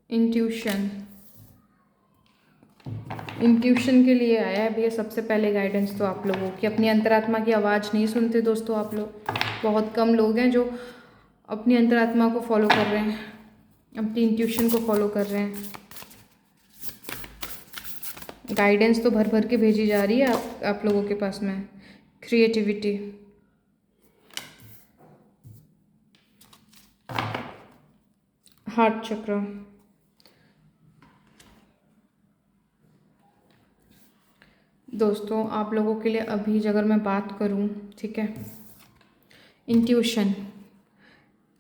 इंट्यूशन के लिए आया है भैया सबसे पहले गाइडेंस तो आप लोगों की। अपनी अंतरात्मा की आवाज़ नहीं सुनते दोस्तों आप लोग। बहुत कम लोग हैं जो अपनी अंतरात्मा को फॉलो कर रहे हैं, अपनी इंट्यूशन को फॉलो कर रहे हैं। गाइडेंस तो भर भर के भेजी जा रही है आप लोगों के पास में। क्रिएटिविटी, हार्ट चक्र, दोस्तों आप लोगों के लिए अभी अगर मैं बात करूं, ठीक है, इंट्यूशन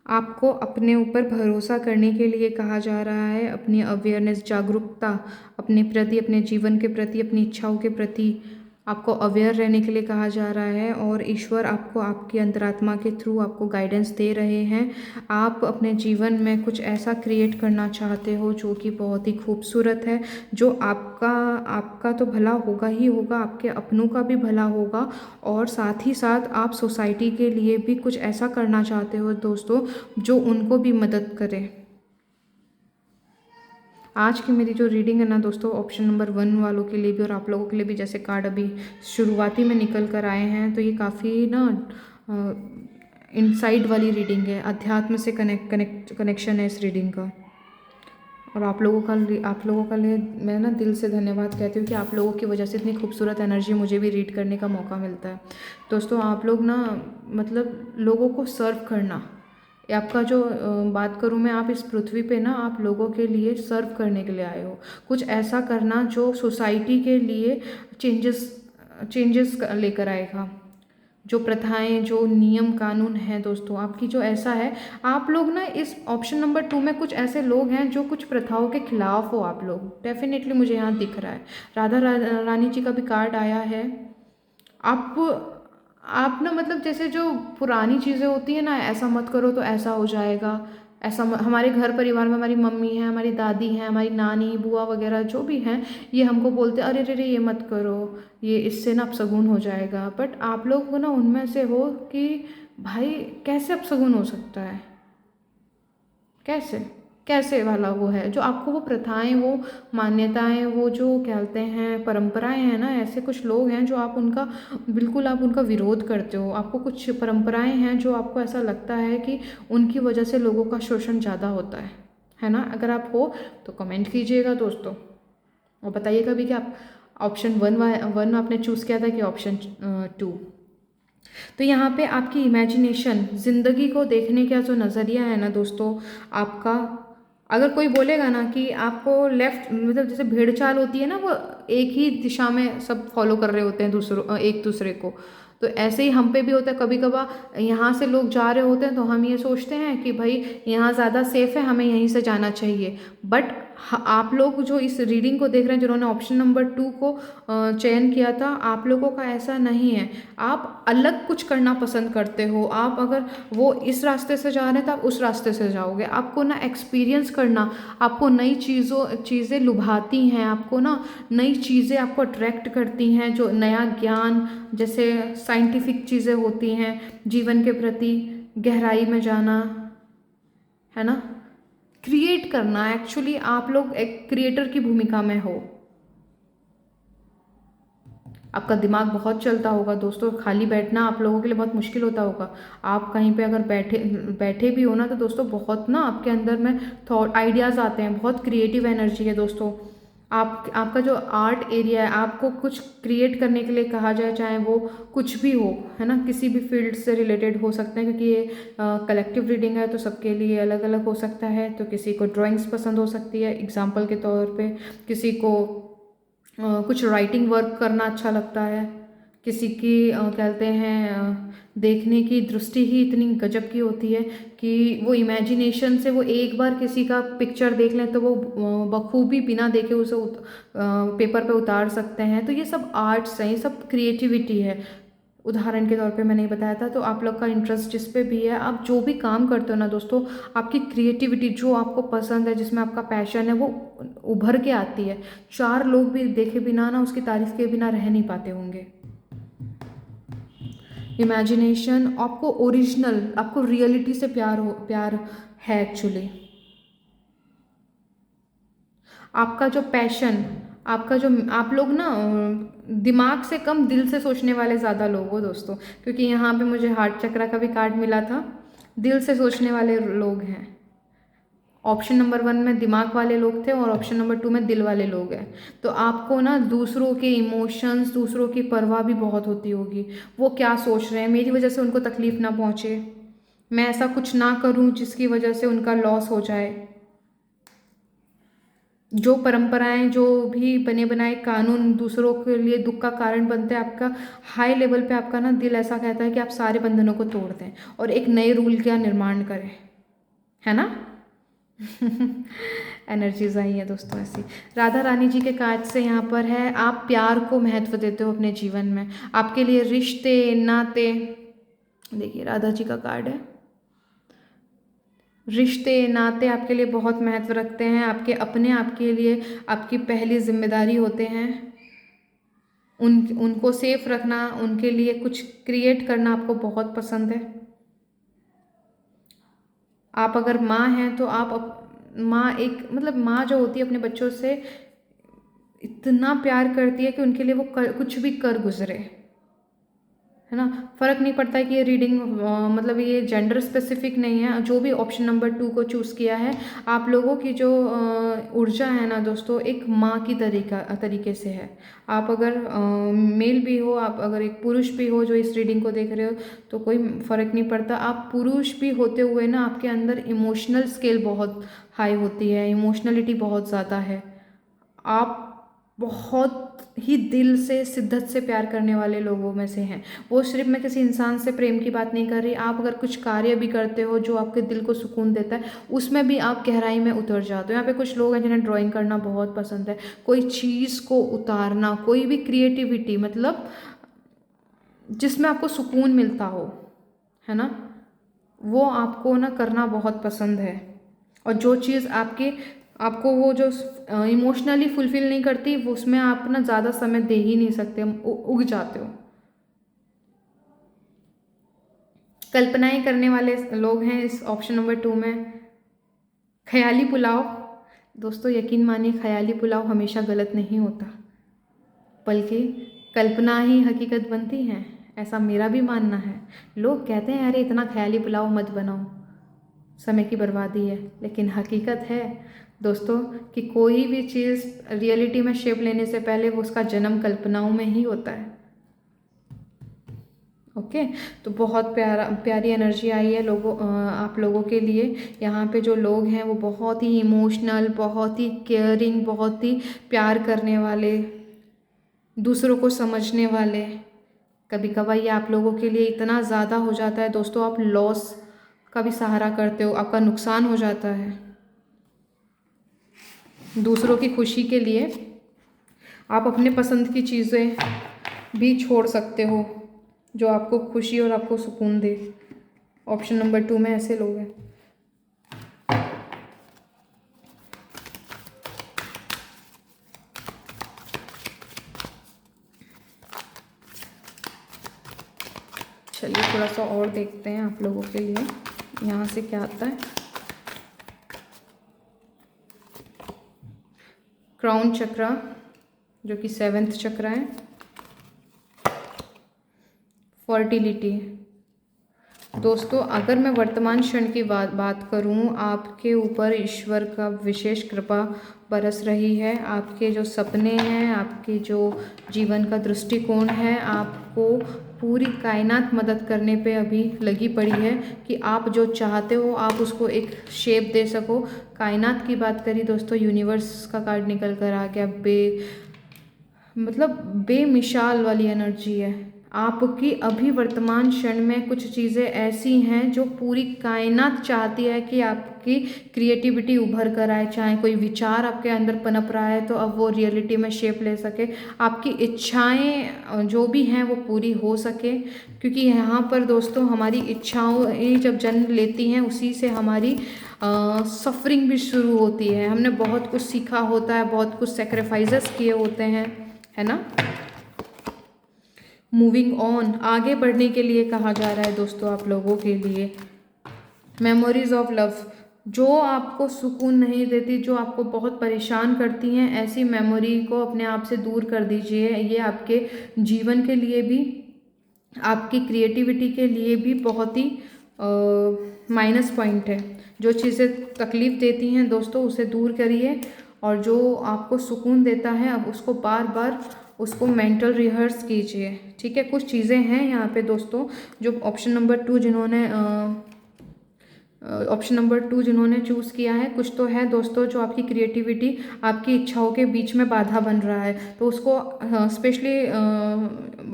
आपको अपने ऊपर भरोसा करने के लिए कहा जा रहा है। अपनी अवेयरनेस, जागरूकता अपने प्रति, अपने जीवन के प्रति, अपनी इच्छाओं के प्रति आपको अवेयर रहने के लिए कहा जा रहा है। और ईश्वर आपको आपकी अंतरात्मा के थ्रू आपको गाइडेंस दे रहे हैं। आप अपने जीवन में कुछ ऐसा क्रिएट करना चाहते हो जो कि बहुत ही खूबसूरत है, जो आपका तो भला होगा ही होगा, आपके अपनों का भी भला होगा, और साथ ही साथ आप सोसाइटी के लिए भी कुछ ऐसा करना चाहते हो दोस्तों जो उनको भी मदद करे। आज की मेरी जो रीडिंग है ना दोस्तों, ऑप्शन नंबर 1 वालों के लिए भी और आप लोगों के लिए भी, जैसे कार्ड अभी शुरुआती में निकल कर आए हैं, तो ये काफ़ी ना इनसाइड वाली रीडिंग है। अध्यात्म से कनेक्शन है इस रीडिंग का। और आप लोगों का लिए मैं ना दिल से धन्यवाद कहती हूँ कि आप लोगों की वजह से इतनी खूबसूरत एनर्जी मुझे भी रीड करने का मौका मिलता है। दोस्तों आप लोग ना मतलब लोगों को सर्व करना, आपका जो बात करूँ मैं, आप इस पृथ्वी पे ना आप लोगों के लिए सर्व करने के लिए आए हो। कुछ ऐसा करना जो सोसाइटी के लिए चेंजेस लेकर आएगा। जो प्रथाएं, जो नियम कानून हैं दोस्तों आपकी, जो ऐसा है, आप लोग ना इस ऑप्शन नंबर 2 में कुछ ऐसे लोग हैं जो कुछ प्रथाओं के खिलाफ हो। आप लोग डेफिनेटली मुझे यहाँ दिख रहा है। रानी जी का भी कार्ड आया है। आप ना मतलब जैसे जो पुरानी चीज़ें होती हैं ना, ऐसा मत करो तो ऐसा हो जाएगा, हमारे घर परिवार में हमारी मम्मी है, हमारी दादी हैं, हमारी नानी बुआ वगैरह जो भी हैं, ये हमको बोलते अरे रे रे ये मत करो, ये इससे ना अपशगुन हो जाएगा। बट आप लोग ना उनमें से हो कि भाई कैसे अपशगुन हो सकता है, कैसे कैसे वाला वो है जो आपको वो प्रथाएं, वो मान्यताएं, वो जो कहते हैं परंपराएं हैं ना, ऐसे कुछ लोग हैं जो आप उनका बिल्कुल आप उनका विरोध करते हो। आपको कुछ परंपराएं हैं जो आपको ऐसा लगता है कि उनकी वजह से लोगों का शोषण ज़्यादा होता है ना। अगर आप हो तो कमेंट कीजिएगा दोस्तों और बताइएगा भी कि आप ऑप्शन 1 आपने चूज़ किया था कि ऑप्शन 2। तो यहाँ पे आपकी इमेजिनेशन, ज़िंदगी को देखने का जो नज़रिया है ना दोस्तों आपका, अगर कोई बोलेगा ना कि आपको लेफ्ट मतलब जैसे भेड़ चाल होती है ना, वो एक ही दिशा में सब फॉलो कर रहे होते हैं एक दूसरे को, तो ऐसे ही हम पे भी होता है। कभी कभार यहाँ से लोग जा रहे होते हैं तो हम ये सोचते हैं कि भाई यहाँ ज़्यादा सेफ है, हमें यहीं से जाना चाहिए। बट आप लोग जो इस रीडिंग को देख रहे हैं, जिन्होंने ऑप्शन नंबर 2 को चयन किया था, आप लोगों का ऐसा नहीं है। आप अलग कुछ करना पसंद करते हो। आप अगर वो इस रास्ते से जा रहे हैं तो आप उस रास्ते से जाओगे। आपको ना एक्सपीरियंस करना, आपको नई चीज़ें लुभाती हैं, आपको ना नई चीज़ें आपको अट्रैक्ट करती हैं, जो नया ज्ञान, जैसे साइंटिफिक चीज़ें होती हैं, जीवन के प्रति गहराई में जाना, है ना। क्रिएट करना, एक्चुअली आप लोग एक क्रिएटर की भूमिका में हो। आपका दिमाग बहुत चलता होगा दोस्तों, खाली बैठना आप लोगों के लिए बहुत मुश्किल होता होगा। आप कहीं पे अगर बैठे बैठे भी हो ना तो दोस्तों बहुत ना आपके अंदर में थॉट आइडियाज़ आते हैं, बहुत क्रिएटिव एनर्जी है दोस्तों। आपका जो आर्ट एरिया है, आपको कुछ क्रिएट करने के लिए कहा जाए, चाहे वो कुछ भी हो, है ना, किसी भी फील्ड से रिलेटेड हो सकते हैं, क्योंकि ये कलेक्टिव रीडिंग है तो सबके लिए अलग अलग हो सकता है। तो किसी को ड्राइंग्स पसंद हो सकती है एग्जाम्पल के तौर पे, किसी को कुछ राइटिंग वर्क करना अच्छा लगता है, किसी की कहते हैं देखने की दृष्टि ही इतनी गजब की होती है कि वो इमेजिनेशन से वो एक बार किसी का पिक्चर देख लें तो वो बखूबी बिना देखे उसे पेपर पे उतार सकते हैं। तो ये सब आर्ट्स हैं, ये सब क्रिएटिविटी है। उदाहरण के तौर पे मैंने बताया था। तो आप लोग का इंटरेस्ट जिस पे भी है, आप जो भी काम करते हो ना दोस्तों, आपकी क्रिएटिविटी जो आपको पसंद है, जिसमें आपका पैशन है, वो उभर के आती है। चार लोग भी देखे बिना ना, उसकी तारीफ के बिना रह नहीं पाते होंगे। इमेजिनेशन आपको ओरिजिनल, आपको रियलिटी से प्यार है एक्चुअली। आपका जो पैशन, आपका जो, आप लोग ना दिमाग से कम दिल से सोचने वाले ज़्यादा लोग हो दोस्तों, क्योंकि यहाँ पे मुझे हार्ट चक्रा का भी कार्ड मिला था। दिल से सोचने वाले लोग हैं। ऑप्शन नंबर 1 में दिमाग वाले लोग थे और ऑप्शन नंबर 2 में दिल वाले लोग हैं। तो आपको ना दूसरों के इमोशंस, दूसरों की परवाह भी बहुत होती होगी। वो क्या सोच रहे हैं, मेरी वजह से उनको तकलीफ़ ना पहुँचे, मैं ऐसा कुछ ना करूँ जिसकी वजह से उनका लॉस हो जाए। जो परंपराएं, जो भी बने बनाए कानून दूसरों के लिए दुख का कारण बनते हैं, आपका हाई लेवल पे आपका ना दिल ऐसा कहता है कि आप सारे बंधनों को तोड़ दें और एक नए रूल का निर्माण करें, है ना। एनर्जीज आई है दोस्तों ऐसी। राधा रानी जी के कार्ड से यहाँ पर है, आप प्यार को महत्व देते हो अपने जीवन में। आपके लिए रिश्ते नाते, देखिए राधा जी का कार्ड है, रिश्ते नाते आपके लिए बहुत महत्व रखते हैं। आपके अपने आपके लिए आपकी पहली जिम्मेदारी होते हैं। उनको सेफ रखना, उनके लिए कुछ क्रिएट करना आपको बहुत पसंद है। आप अगर माँ हैं तो माँ एक, मतलब माँ जो होती है अपने बच्चों से इतना प्यार करती है कि उनके लिए वो कुछ भी कर गुजरे, है ना। फ़र्क नहीं पड़ता है कि ये रीडिंग मतलब ये जेंडर स्पेसिफिक नहीं है। जो भी ऑप्शन नंबर 2 को चूज़ किया है, आप लोगों की जो ऊर्जा है ना दोस्तों, एक माँ की तरीके से है। आप अगर मेल भी हो, आप अगर एक पुरुष भी हो जो इस रीडिंग को देख रहे हो, तो कोई फ़र्क नहीं पड़ता। आप पुरुष भी होते हुए ना, आपके अंदर इमोशनल स्केल बहुत हाई होती है, इमोशनलिटी बहुत ज़्यादा है। आप बहुत ही दिल से, शिद्दत से प्यार करने वाले लोगों में से हैं। वो सिर्फ, मैं किसी इंसान से प्रेम की बात नहीं कर रही, आप अगर कुछ कार्य भी करते हो जो आपके दिल को सुकून देता है, उसमें भी आप गहराई में उतर जाते हो। यहाँ पे कुछ लोग हैं जिन्हें ड्राइंग करना बहुत पसंद है, कोई चीज़ को उतारना, कोई भी क्रिएटिविटी, मतलब जिसमें आपको सुकून मिलता हो, है ना, वो आपको ना करना बहुत पसंद है। और जो चीज़ आपको वो जो इमोशनली फुलफिल नहीं करती, वो उसमें आप ना ज़्यादा समय दे ही नहीं सकते, उग जाते हो। कल्पनाएं करने वाले लोग हैं इस ऑप्शन नंबर 2 में। ख्याली पुलाव, दोस्तों यकीन मानिए ख्याली पुलाव हमेशा गलत नहीं होता, बल्कि कल्पना ही हकीकत बनती है, ऐसा मेरा भी मानना है। लोग कहते हैं अरे इतना ख्याली पुलाव मत बनाओ, समय की बर्बादी है, लेकिन हकीकत है दोस्तों कि कोई भी चीज़ रियलिटी में शेप लेने से पहले वो उसका जन्म कल्पनाओं में ही होता है। ओके, तो बहुत प्यारी एनर्जी आई है आप लोगों के लिए। यहाँ पे जो लोग हैं वो बहुत ही इमोशनल, बहुत ही केयरिंग, बहुत ही प्यार करने वाले, दूसरों को समझने वाले। कभी कभार ये आप लोगों के लिए इतना ज़्यादा हो जाता है दोस्तों, आप लॉस का भी सहारा करते हो, आपका नुकसान हो जाता है। दूसरों की खुशी के लिए आप अपने पसंद की चीज़ें भी छोड़ सकते हो जो आपको खुशी और आपको सुकून दे। ऑप्शन नंबर 2 में ऐसे लोग हैं। चलिए थोड़ा सा और देखते हैं आप लोगों के लिए यहाँ से क्या आता है। क्राउन चक्रा जो कि 7th चक्रा है, फर्टिलिटी। दोस्तों अगर मैं वर्तमान क्षण की बात करूं, आपके ऊपर ईश्वर का विशेष कृपा बरस रही है। आपके जो सपने हैं, आपके जो जीवन का दृष्टिकोण है, आपको पूरी कायनात मदद करने पे अभी लगी पड़ी है कि आप जो चाहते हो आप उसको एक शेप दे सको। कायनात की बात करी दोस्तों, यूनिवर्स का कार्ड निकल कर आ गया। मतलब बेमिसाल वाली एनर्जी है आपकी। अभी वर्तमान क्षण में कुछ चीज़ें ऐसी हैं जो पूरी कायनात चाहती है कि आपकी क्रिएटिविटी उभर कर आए। चाहे कोई विचार आपके अंदर पनप रहा है तो अब वो रियलिटी में शेप ले सके, आपकी इच्छाएं जो भी हैं वो पूरी हो सके। क्योंकि यहाँ पर दोस्तों हमारी इच्छाएं जब जन्म लेती हैं उसी से हमारी सफरिंग भी शुरू होती है। हमने बहुत कुछ सीखा होता है, बहुत कुछ सेक्रीफाइसेस किए होते हैं, है ना। मूविंग ऑन, आगे बढ़ने के लिए कहा जा रहा है दोस्तों आप लोगों के लिए। मेमोरीज ऑफ लव, जो आपको सुकून नहीं देती, जो आपको बहुत परेशान करती हैं, ऐसी मेमोरी को अपने आप से दूर कर दीजिए। ये आपके जीवन के लिए भी, आपकी क्रिएटिविटी के लिए भी बहुत ही माइनस पॉइंट है। जो चीज़ें तकलीफ़ देती हैं दोस्तों उसे दूर करिए, और जो आपको सुकून देता है अब उसको बार बार उसको मेंटल रिहर्स कीजिए, ठीक है। कुछ चीज़ें हैं यहाँ पे दोस्तों जो ऑप्शन नंबर 2 जिन्होंने चूज़ किया है, कुछ तो है दोस्तों जो आपकी क्रिएटिविटी, आपकी इच्छाओं के बीच में बाधा बन रहा है। तो उसको स्पेशली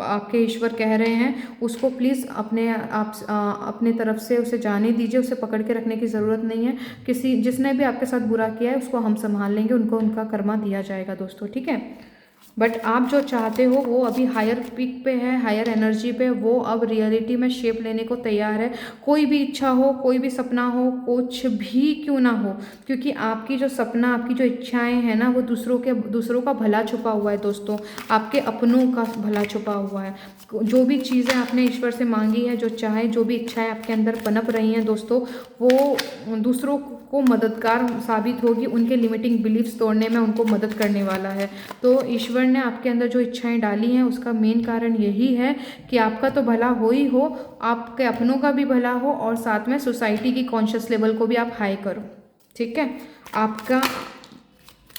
आपके ईश्वर कह रहे हैं उसको प्लीज़ अपने तरफ से उसे जाने दीजिए। उसे पकड़ के रखने की ज़रूरत नहीं है। जिसने भी आपके साथ बुरा किया है उसको हम संभाल लेंगे, उनको उनका कर्मा दिया जाएगा दोस्तों, ठीक है। बट आप जो चाहते हो वो अभी हायर पीक पे है, हायर एनर्जी पे, वो अब रियलिटी में शेप लेने को तैयार है। कोई भी इच्छा हो, कोई भी सपना हो, कुछ भी क्यों ना हो, क्योंकि आपकी जो सपना, आपकी जो इच्छाएं हैं ना, वो दूसरों का भला छुपा हुआ है दोस्तों, आपके अपनों का भला छुपा हुआ है। जो भी चीज़ें आपने ईश्वर से मांगी है, जो चाहे, जो भी इच्छाएं आपके अंदर पनप रही हैं दोस्तों, वो दूसरों को मददगार साबित होगी। उनके लिमिटिंग बिलीव्स तोड़ने में उनको मदद करने वाला है। तो ईश्वर ने आपके अंदर जो इच्छाएं डाली हैं उसका मेन कारण यही है कि आपका तो भला हो ही हो, आपके अपनों का भी भला हो, और साथ में सोसाइटी की कॉन्शियस लेवल को भी आप हाई करो, ठीक है। आपका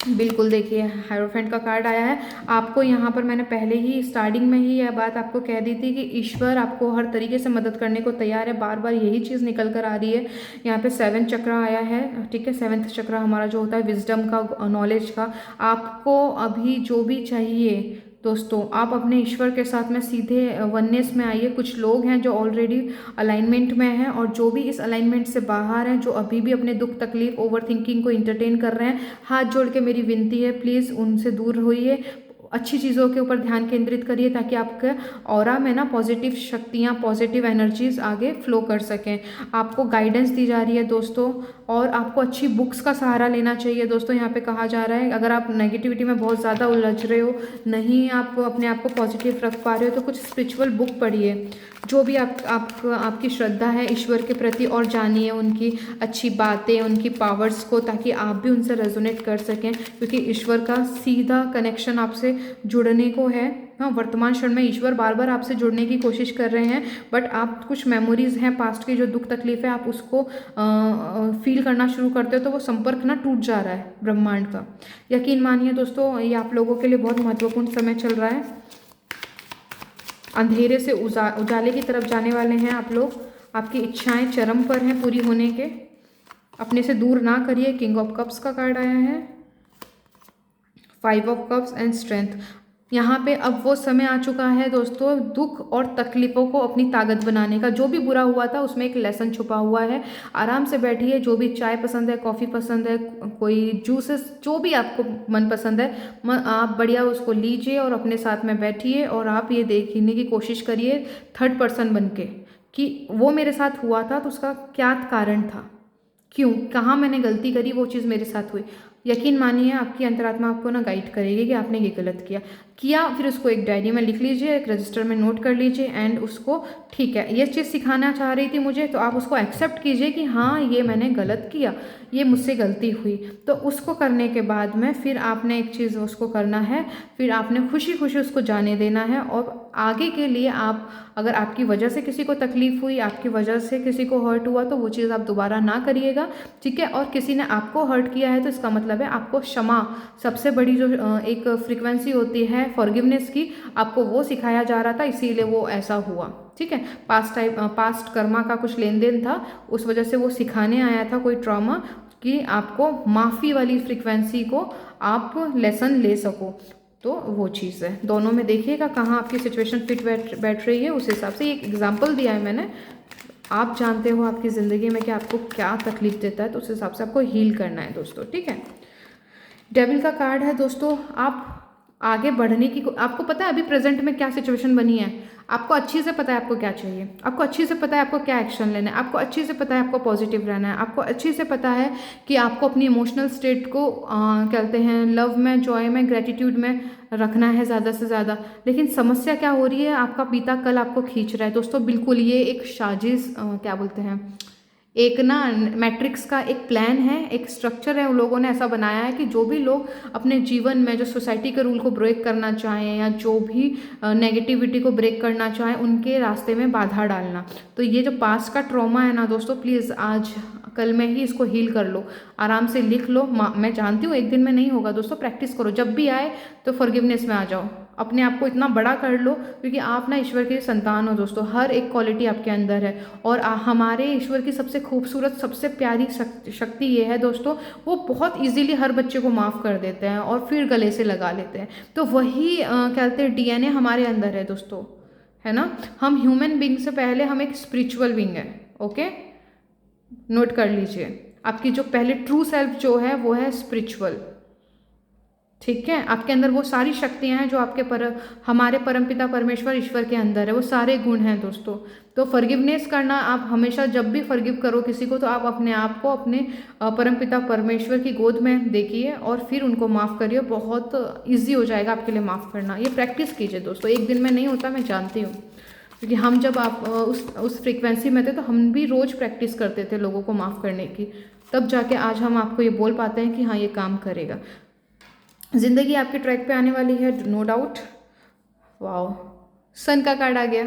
बिल्कुल देखिए हायरोफेंट का कार्ड आया है। आपको यहाँ पर मैंने पहले ही स्टार्टिंग में ही यह बात आपको कह दी थी कि ईश्वर आपको हर तरीके से मदद करने को तैयार है। बार बार यही चीज़ निकल कर आ रही है। यहाँ पे 7th चक्रा आया है, ठीक है। 7th चक्रा हमारा जो होता है विजडम का, नॉलेज का। आपको अभी जो भी चाहिए दोस्तों, आप अपने ईश्वर के साथ में सीधे वननेस में आइए। कुछ लोग हैं जो ऑलरेडी अलाइनमेंट में हैं, और जो भी इस अलाइनमेंट से बाहर हैं, जो अभी भी अपने दुख तकलीफ, ओवर थिंकिंग को इंटरटेन कर रहे हैं, हाथ जोड़ के मेरी विनती है प्लीज़ उनसे दूर होइए। अच्छी चीज़ों के ऊपर ध्यान केंद्रित करिए ताकि आपके ऑरा में ना पॉजिटिव शक्तियाँ, पॉजिटिव एनर्जीज आगे फ्लो कर सकें। आपको गाइडेंस दी जा रही है दोस्तों, और आपको अच्छी बुक्स का सहारा लेना चाहिए दोस्तों। यहाँ पे कहा जा रहा है अगर आप नेगेटिविटी में बहुत ज़्यादा उलझ रहे हो, नहीं आप अपने आप को पॉजिटिव रख पा रहे हो, तो कुछ स्पिरिचुअल बुक पढ़िए। जो भी आपकी श्रद्धा है ईश्वर के प्रति, और जानिए उनकी अच्छी बातें, उनकी पावर्स को, ताकि आप भी उनसे रेजोनेट कर सकें। क्योंकि ईश्वर का सीधा कनेक्शन आपसे जुड़ने को है। हाँ, वर्तमान क्षण में ईश्वर बार बार आपसे जुड़ने की कोशिश कर रहे हैं, बट आप कुछ मेमोरीज हैं पास्ट की, जो दुख तकलीफ है, आप उसको फील करना शुरू करते हो तो वो संपर्क ना टूट जा रहा है ब्रह्मांड का। यकीन मानिए दोस्तों, ये आप लोगों के लिए बहुत महत्वपूर्ण समय चल रहा है। अंधेरे से उजाले की तरफ जाने वाले हैं आप लोग। आपकी इच्छाएं चरम पर हैं पूरी होने के। अपने से दूर ना करिए। किंग ऑफ कप्स का कार्ड आया है, 5 ऑफ कप्स एंड स्ट्रेंथ। यहाँ पे अब वो समय आ चुका है दोस्तों, दुख और तकलीफ़ों को अपनी ताकत बनाने का। जो भी बुरा हुआ था उसमें एक लेसन छुपा हुआ है। आराम से बैठिए, जो भी चाय पसंद है, कॉफ़ी पसंद है, कोई जूसेस, जो भी आपको मन पसंद है, आप बढ़िया उसको लीजिए और अपने साथ में बैठिए, और आप ये देखने की कोशिश करिए 3rd पर्सन बन के कि वो मेरे साथ हुआ था तो उसका क्या कारण था, क्यों, कहाँ मैंने गलती करी, वो चीज़ मेरे साथ हुई। यकीन मानिए आपकी अंतरात्मा आपको ना गाइड करेगी कि आपने ये गलत किया। किया, फिर उसको एक डायरी में लिख लीजिए, एक रजिस्टर में नोट कर लीजिए एंड उसको ठीक है ये चीज़ सिखाना चाह रही थी मुझे, तो आप उसको एक्सेप्ट कीजिए कि हाँ ये मैंने गलत किया, ये मुझसे गलती हुई। तो उसको करने के बाद में फिर आपने एक चीज़ उसको करना है, फिर आपने खुशी खुशी उसको जाने देना है। और आगे के लिए आप अगर आपकी वजह से किसी को तकलीफ़ हुई, आपकी वजह से किसी को हर्ट हुआ, तो वो चीज़ आप दोबारा ना करिएगा, ठीक है। और किसी ने आपको हर्ट किया है तो इसका मतलब है आपको क्षमा, सबसे बड़ी जो एक फ्रीक्वेंसी होती है फॉरगिवनेस की, आपको वो सिखाया जा रहा था, इसीलिए वो ऐसा हुआ, ठीक है। पास्ट कर्मा का कुछ लेन देन था, उस वजह से वो सिखाने आया था कोई ट्रॉमा, कि आपको माफ़ी वाली फ्रीक्वेंसी को आप लेसन ले सको। तो वो चीज़ है, दोनों में देखिएगा कहाँ आपकी सिचुएशन फिट बैठ रही है, उस हिसाब से एक एग्जांपल दिया है मैंने। आप जानते हो आपकी ज़िंदगी में कि आपको क्या तकलीफ देता है, तो उस हिसाब से आपको हील करना है दोस्तों, ठीक है। डेविल का कार्ड है दोस्तों, आप आगे बढ़ने की, आपको पता है अभी प्रेजेंट में क्या सिचुएशन बनी है, आपको अच्छी से पता है आपको क्या चाहिए, आपको अच्छी से पता है आपको क्या एक्शन लेना है, आपको अच्छी से पता है आपको पॉजिटिव रहना है, आपको अच्छी से पता है कि आपको अपनी इमोशनल स्टेट को कहते हैं लव में, जॉय में, ग्रेटिट्यूड में रखना है ज़्यादा से ज़्यादा। लेकिन समस्या क्या हो रही है, आपका पिता कल आपको खींच रहा है दोस्तों, बिल्कुल ये एक साजिश, क्या बोलते हैं, एक ना मैट्रिक्स का एक प्लान है, एक स्ट्रक्चर है, उन लोगों ने ऐसा बनाया है कि जो भी लोग अपने जीवन में जो सोसाइटी के रूल को ब्रेक करना चाहें या जो भी नेगेटिविटी को ब्रेक करना चाहें, उनके रास्ते में बाधा डालना। तो ये जो पास्ट का ट्रॉमा है ना दोस्तों, प्लीज़ आज कल में ही इसको हील कर लो, आराम से लिख लो। मैं जानती हूँ एक दिन में नहीं होगा दोस्तों, प्रैक्टिस करो, जब भी आए तो फॉरगिवनेस में आ जाओ, अपने आप को इतना बड़ा कर लो, क्योंकि आप ना ईश्वर के संतान हो दोस्तों, हर एक क्वालिटी आपके अंदर है। और हमारे ईश्वर की सबसे खूबसूरत, सबसे प्यारी शक्ति ये है दोस्तों, वो बहुत इजीली हर बच्चे को माफ़ कर देते हैं और फिर गले से लगा लेते हैं। तो वही कहते हैं डीएनए हमारे अंदर है दोस्तों, है ना। हम ह्यूमन बींग से पहले हम एक स्पिरिचुअल बींग है, ओके, नोट कर लीजिए। आपकी जो पहले ट्रू सेल्फ जो है वो है स्पिरिचुअल, ठीक है। आपके अंदर वो सारी शक्तियां हैं जो आपके हमारे परमपिता परमेश्वर ईश्वर के अंदर है, वो सारे गुण हैं दोस्तों। तो फॉरगिवनेस करना, आप हमेशा जब भी फॉरगिव करो किसी को, तो आप अपने आप को अपने परमपिता परमेश्वर की गोद में देखिए और फिर उनको माफ़ करिए, बहुत ईजी हो जाएगा आपके लिए माफ़ करना। ये प्रैक्टिस कीजिए दोस्तों, एक दिन में नहीं होता, मैं जानती हूँ, क्योंकि हम जब आप उस फ्रीक्वेंसी में थे तो हम भी रोज़ प्रैक्टिस करते थे लोगों को माफ़ करने की, तब जाके आज हम आपको ये बोल पाते हैं कि हाँ ये काम करेगा। ज़िंदगी आपके ट्रैक पे आने वाली है, नो डाउट। वाओ, सन का कार्ड आ गया।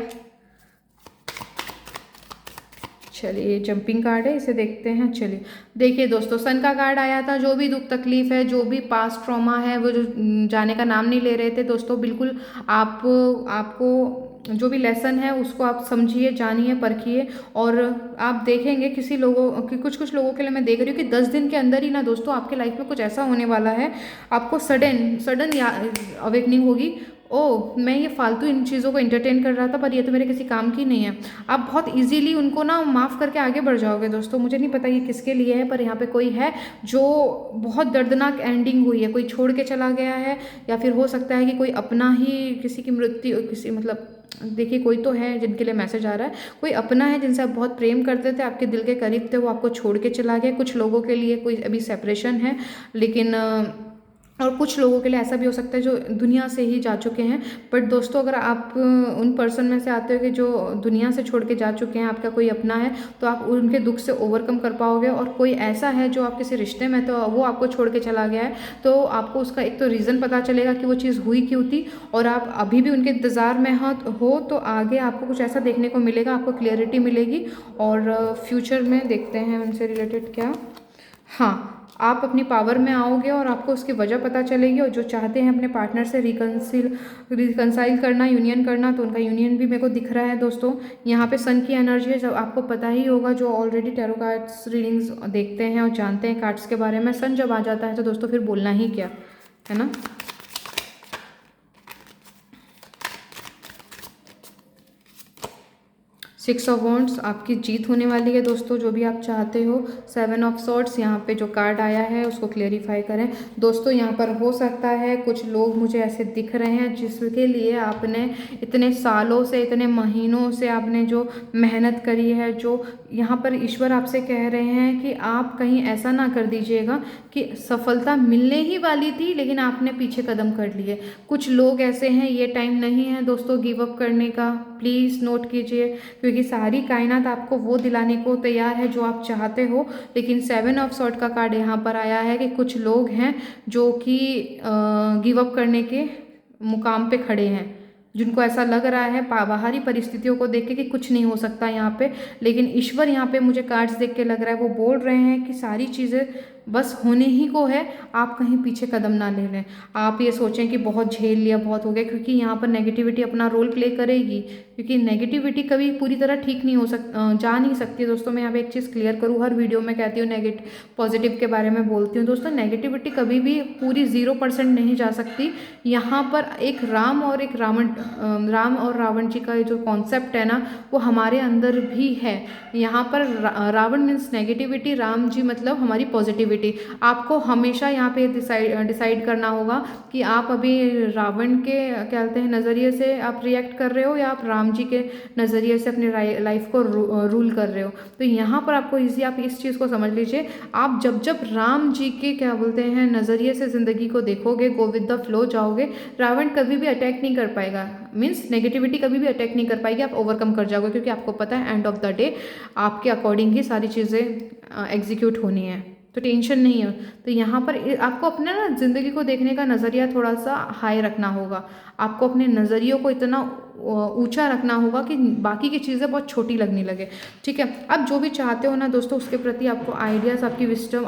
चलिए, जंपिंग कार्ड है, इसे देखते हैं। चलिए देखिए दोस्तों, सन का कार्ड आया था, जो भी दुख तकलीफ है, जो भी पास्ट ट्रॉमा है, वो जो जाने का नाम नहीं ले रहे थे दोस्तों, बिल्कुल आपको जो भी लेसन है उसको आप समझिए, जानिए, परखिए। और आप देखेंगे किसी लोगों कि कुछ लोगों के लिए मैं देख रही हूँ कि 10 दिन के अंदर ही ना दोस्तों आपके लाइफ में कुछ ऐसा होने वाला है, आपको सडन अवेकनिंग होगी। ओह, मैं ये फालतू इन चीज़ों को एंटरटेन कर रहा था, पर ये तो मेरे किसी काम की नहीं है। आप बहुत इजीली उनको ना माफ़ करके आगे बढ़ जाओगे दोस्तों। मुझे नहीं पता ये किसके लिए है, पर यहाँ पे कोई है जो बहुत दर्दनाक एंडिंग हुई है, कोई छोड़ के चला गया है, या फिर हो सकता है कि कोई अपना ही किसी की मृत्यु, किसी मतलब देखिए कोई तो है जिनके लिए मैसेज आ रहा है, कोई अपना है जिनसे आप बहुत प्रेम करते थे, आपके दिल के करीब थे, वो आपको छोड़ के चला गया। कुछ लोगों के लिए कोई अभी सेपरेशन है, लेकिन और कुछ लोगों के लिए ऐसा भी हो सकता है जो दुनिया से ही जा चुके हैं। बट दोस्तों, अगर आप उन पर्सन में से आते हो कि जो दुनिया से छोड़ के जा चुके हैं, आपका कोई अपना है, तो आप उनके दुख से ओवरकम कर पाओगे। और कोई ऐसा है जो आप किसी रिश्ते में, तो वो आपको छोड़ के चला गया है, तो आपको उसका एक तो रीज़न पता चलेगा कि वो चीज़ हुई क्यों थी, और आप अभी भी उनके इंतज़ार में हो तो आगे आपको कुछ ऐसा देखने को मिलेगा, आपको क्लियरिटी मिलेगी। और फ्यूचर में देखते हैं उनसे रिलेटेड क्या। हाँ, आप अपनी पावर में आओगे और आपको उसकी वजह पता चलेगी। और जो चाहते हैं अपने पार्टनर से रिकंसाइल करना, यूनियन करना, तो उनका यूनियन भी मेरे को दिख रहा है दोस्तों। यहाँ पे सन की एनर्जी है, जब आपको पता ही होगा, जो ऑलरेडी टैरो कार्ड्स रीडिंग्स देखते हैं और जानते हैं कार्ड्स के बारे में, सन जब आ जाता है तो दोस्तों फिर बोलना ही क्या है ना। 6 ऑफ वॉन्ड्स, आपकी जीत होने वाली है दोस्तों, जो भी आप चाहते हो। 7 ऑफ सॉर्ड्स, यहाँ पे जो कार्ड आया है उसको क्लेरिफाई करें दोस्तों। यहाँ पर हो सकता है कुछ लोग मुझे ऐसे दिख रहे हैं जिसके लिए आपने इतने सालों से, इतने महीनों से आपने जो मेहनत करी है, जो यहाँ पर ईश्वर आपसे कह रहे हैं कि आप कहीं ऐसा ना कर दीजिएगा कि सफलता मिलने ही वाली थी लेकिन आपने पीछे कदम कर लिए। कुछ लोग ऐसे हैं, ये टाइम नहीं है दोस्तों गिव अप करने का, प्लीज़ नोट कीजिए, क्योंकि सारी कायनात आपको वो दिलाने को तैयार है जो आप चाहते हो। लेकिन 7 ऑफ सॉर्ड का कार्ड यहाँ पर आया है कि कुछ लोग हैं जो कि गिव अप करने के मुकाम पे खड़े हैं, जिनको ऐसा लग रहा है बाहरी परिस्थितियों को देख के कि कुछ नहीं हो सकता यहाँ पे। लेकिन ईश्वर यहाँ पे मुझे कार्ड्स देख के लग रहा है वो बोल रहे हैं कि सारी चीज़ें बस होने ही को है, आप कहीं पीछे कदम ना ले लें। आप ये सोचें कि बहुत झेल लिया, बहुत हो गया, क्योंकि यहाँ पर नेगेटिविटी अपना रोल प्ले करेगी, क्योंकि नेगेटिविटी कभी पूरी तरह ठीक नहीं हो जा नहीं सकती दोस्तों। मैं यहाँ पे एक चीज़ क्लियर करूँ, हर वीडियो में कहती हूँ नेगेटिव पॉजिटिव के बारे में बोलती हूँ दोस्तों। नेगेटिविटी कभी भी पूरी 0% नहीं जा सकती। यहाँ पर एक राम और रावण जी का जो कॉन्सेप्ट है ना, वो हमारे अंदर भी है। यहाँ पर रावण मीन्स नेगेटिविटी, राम जी मतलब हमारी पॉजिटिविटी। आपको हमेशा यहाँ पे डिसाइड करना होगा कि आप अभी रावण के क्या कहते हैं नज़रिए से आप रिएक्ट कर रहे हो या आप राम जी के नज़रिए से अपने लाइफ को रूल कर रहे हो। तो यहाँ पर आपको आप इस चीज़ को समझ लीजिए, आप जब राम जी के क्या बोलते हैं नज़रिए से ज़िंदगी को देखोगे, गो विद द फ्लो जाओगे, रावण कभी भी अटैक नहीं कर पाएगा, मीन्स नेगेटिविटी कभी भी अटैक नहीं कर पाएगी। आप ओवरकम कर जाओगे, क्योंकि आपको पता है एंड ऑफ द डे आपके अकॉर्डिंग ही सारी चीज़ें एग्जीक्यूट होनी है, तो टेंशन नहीं है। तो यहाँ पर आपको अपने ना ज़िंदगी को देखने का नज़रिया थोड़ा सा हाई रखना होगा। आपको अपने नज़रियों को इतना ऊंचा रखना होगा कि बाकी की चीज़ें बहुत छोटी लगने लगे, ठीक है। अब जो भी चाहते हो ना दोस्तों, उसके प्रति आपको आइडियाज़, आपकी विस्डम,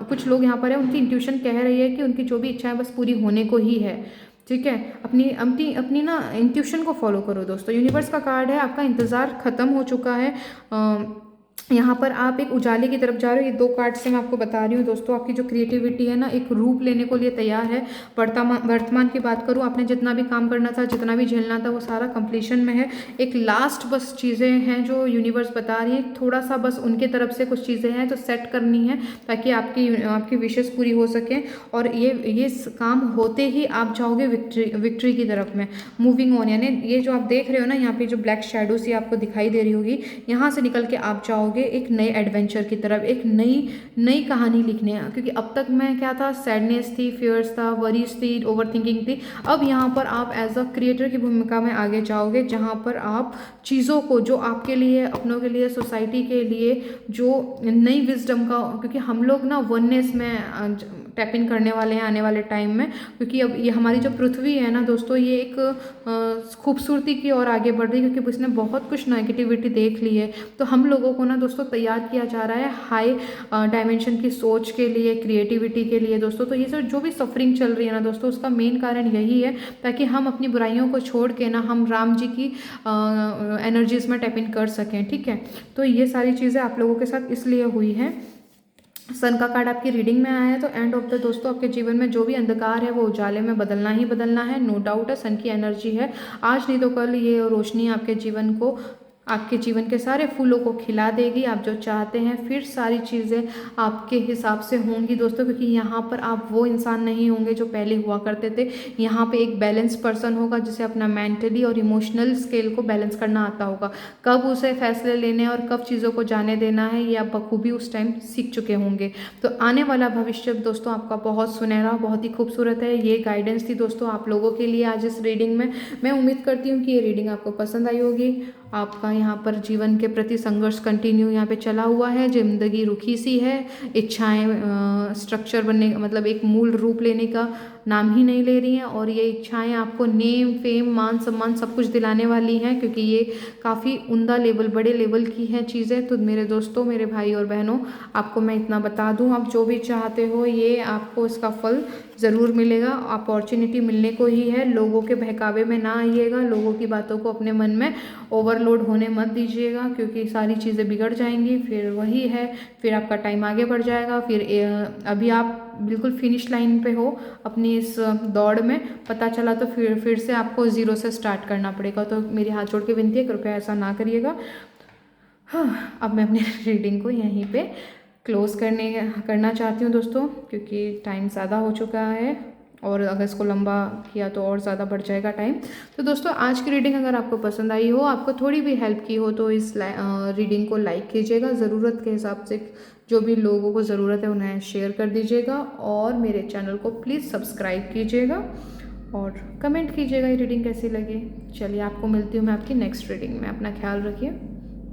कुछ लोग यहाँ पर है, उनकी इंट्यूशन कह रही है कि उनकी जो भी इच्छाएं बस पूरी होने को ही है, ठीक है। अपनी ना इंट्यूशन को फॉलो करो दोस्तों। यूनिवर्स का कार्ड है, आपका इंतज़ार ख़त्म हो चुका है। यहाँ पर आप एक उजाले की तरफ जा रहे हो। ये 2 कार्ड से मैं आपको बता रही हूँ दोस्तों, आपकी जो क्रिएटिविटी है ना एक रूप लेने को लिए तैयार है। वर्तमान की बात करूँ, आपने जितना भी काम करना था, जितना भी झेलना था, वो सारा कंप्लीशन में है। एक लास्ट बस चीज़ें हैं जो यूनिवर्स बता रही है, थोड़ा सा बस उनके तरफ से कुछ चीज़ें हैं जो सेट करनी है ताकि आपकी विशेष पूरी हो सके। और ये काम होते ही आप जाओगे विक्ट्री की तरफ में, मूविंग ऑन। यानी ये जो आप देख रहे हो ना, यहाँ पे जो ब्लैक शेडो सी आपको दिखाई दे रही होगी, यहाँ से निकल के आप जाओगे एक नए एडवेंचर की तरफ, एक नई कहानी लिखने। क्योंकि अब तक मैं क्या था, सैडनेस थी, फियर्स था, वरीज थी, ओवरथिंकिंग थी। अब यहाँ पर आप एज अ क्रिएटर की भूमिका में आगे जाओगे, जहाँ पर आप चीज़ों को जो आपके लिए, अपनों के लिए, सोसाइटी के लिए जो नई विजडम का, क्योंकि हम लोग ना वननेस में टैप इन करने वाले हैं आने वाले टाइम में। क्योंकि अब ये हमारी जो पृथ्वी है ना दोस्तों, ये एक खूबसूरती की ओर आगे बढ़ रही है, क्योंकि उसने बहुत कुछ नेगेटिविटी देख ली है। तो हम लोगों को ना दोस्तों तैयार किया जा रहा है हाई डायमेंशन की सोच के लिए, क्रिएटिविटी के लिए दोस्तों। तो ये जो भी सफरिंग चल रही है ना दोस्तों, उसका मेन कारण यही है, ताकि हम अपनी बुराइयों को छोड़ के ना हम राम जी की एनर्जीज में टैप इन कर सकें, ठीक है। तो ये सारी चीज़ें आप लोगों के साथ इसलिए हुई है। सन का कार्ड आपकी रीडिंग में आया है, तो एंड ऑफ द दोस्तों आपके जीवन में जो भी अंधकार है वो उजाले में बदलना ही बदलना है, नो डाउट है। सन की एनर्जी है, आज नहीं तो कल ये रोशनी आपके जीवन के सारे फूलों को खिला देगी। आप जो चाहते हैं, फिर सारी चीज़ें आपके हिसाब से होंगी दोस्तों, क्योंकि यहाँ पर आप वो इंसान नहीं होंगे जो पहले हुआ करते थे। यहाँ पे एक बैलेंस पर्सन होगा, जिसे अपना मेंटली और इमोशनल स्केल को बैलेंस करना आता होगा। कब उसे फैसले लेने और कब चीज़ों को जाने देना है, ये आप बखूबी उस टाइम सीख चुके होंगे। तो आने वाला भविष्य दोस्तों आपका बहुत सुनहरा, बहुत ही खूबसूरत है। ये गाइडेंस थी दोस्तों आप लोगों के लिए आज इस रीडिंग में। मैं उम्मीद करती हूँ कि ये रीडिंग आपको पसंद आई होगी। आपका यहाँ पर जीवन के प्रति संघर्ष कंटिन्यू यहाँ पे चला हुआ है, जिंदगी रुखी सी है, इच्छाएं स्ट्रक्चर बनने, मतलब एक मूल रूप लेने का नाम ही नहीं ले रही हैं। और ये इच्छाएं आपको नेम, फेम, मान सम्मान सब कुछ दिलाने वाली हैं, क्योंकि ये काफ़ी उम्दा लेवल, बड़े लेवल की हैं चीज़ें। तो मेरे दोस्तों, मेरे भाई और बहनों, आपको मैं इतना बता दूं, आप जो भी चाहते हो ये आपको इसका फल ज़रूर मिलेगा। अपॉर्चुनिटी मिलने को ही है। लोगों के बहकावे में ना आइएगा, लोगों की बातों को अपने मन में ओवरलोड होने मत दीजिएगा, क्योंकि सारी चीज़ें बिगड़ जाएंगी। फिर वही है, फिर आपका टाइम आगे बढ़ जाएगा। फिर अभी आप बिल्कुल फिनिश लाइन पे हो अपनी इस दौड़ में, पता चला तो फिर से आपको ज़ीरो से स्टार्ट करना पड़ेगा। तो मेरी हाथ जोड़ के विनती है, कृपया ऐसा ना करिएगा। हाँ, अब मैं अपनी रीडिंग को यहीं पे क्लोज़ करना चाहती हूँ दोस्तों, क्योंकि टाइम ज़्यादा हो चुका है और अगर इसको लंबा किया तो और ज़्यादा बढ़ जाएगा टाइम। तो दोस्तों आज की रीडिंग अगर आपको पसंद आई हो, आपको थोड़ी भी हेल्प की हो, तो इस रीडिंग को लाइक कीजिएगा। ज़रूरत के हिसाब से जो भी लोगों को ज़रूरत है उन्हें शेयर कर दीजिएगा और मेरे चैनल को प्लीज़ सब्सक्राइब कीजिएगा और कमेंट कीजिएगा ये रीडिंग कैसी लगी। चलिए, आपको मिलती हूँ मैं आपकी नेक्स्ट रीडिंग में। अपना ख्याल रखिए।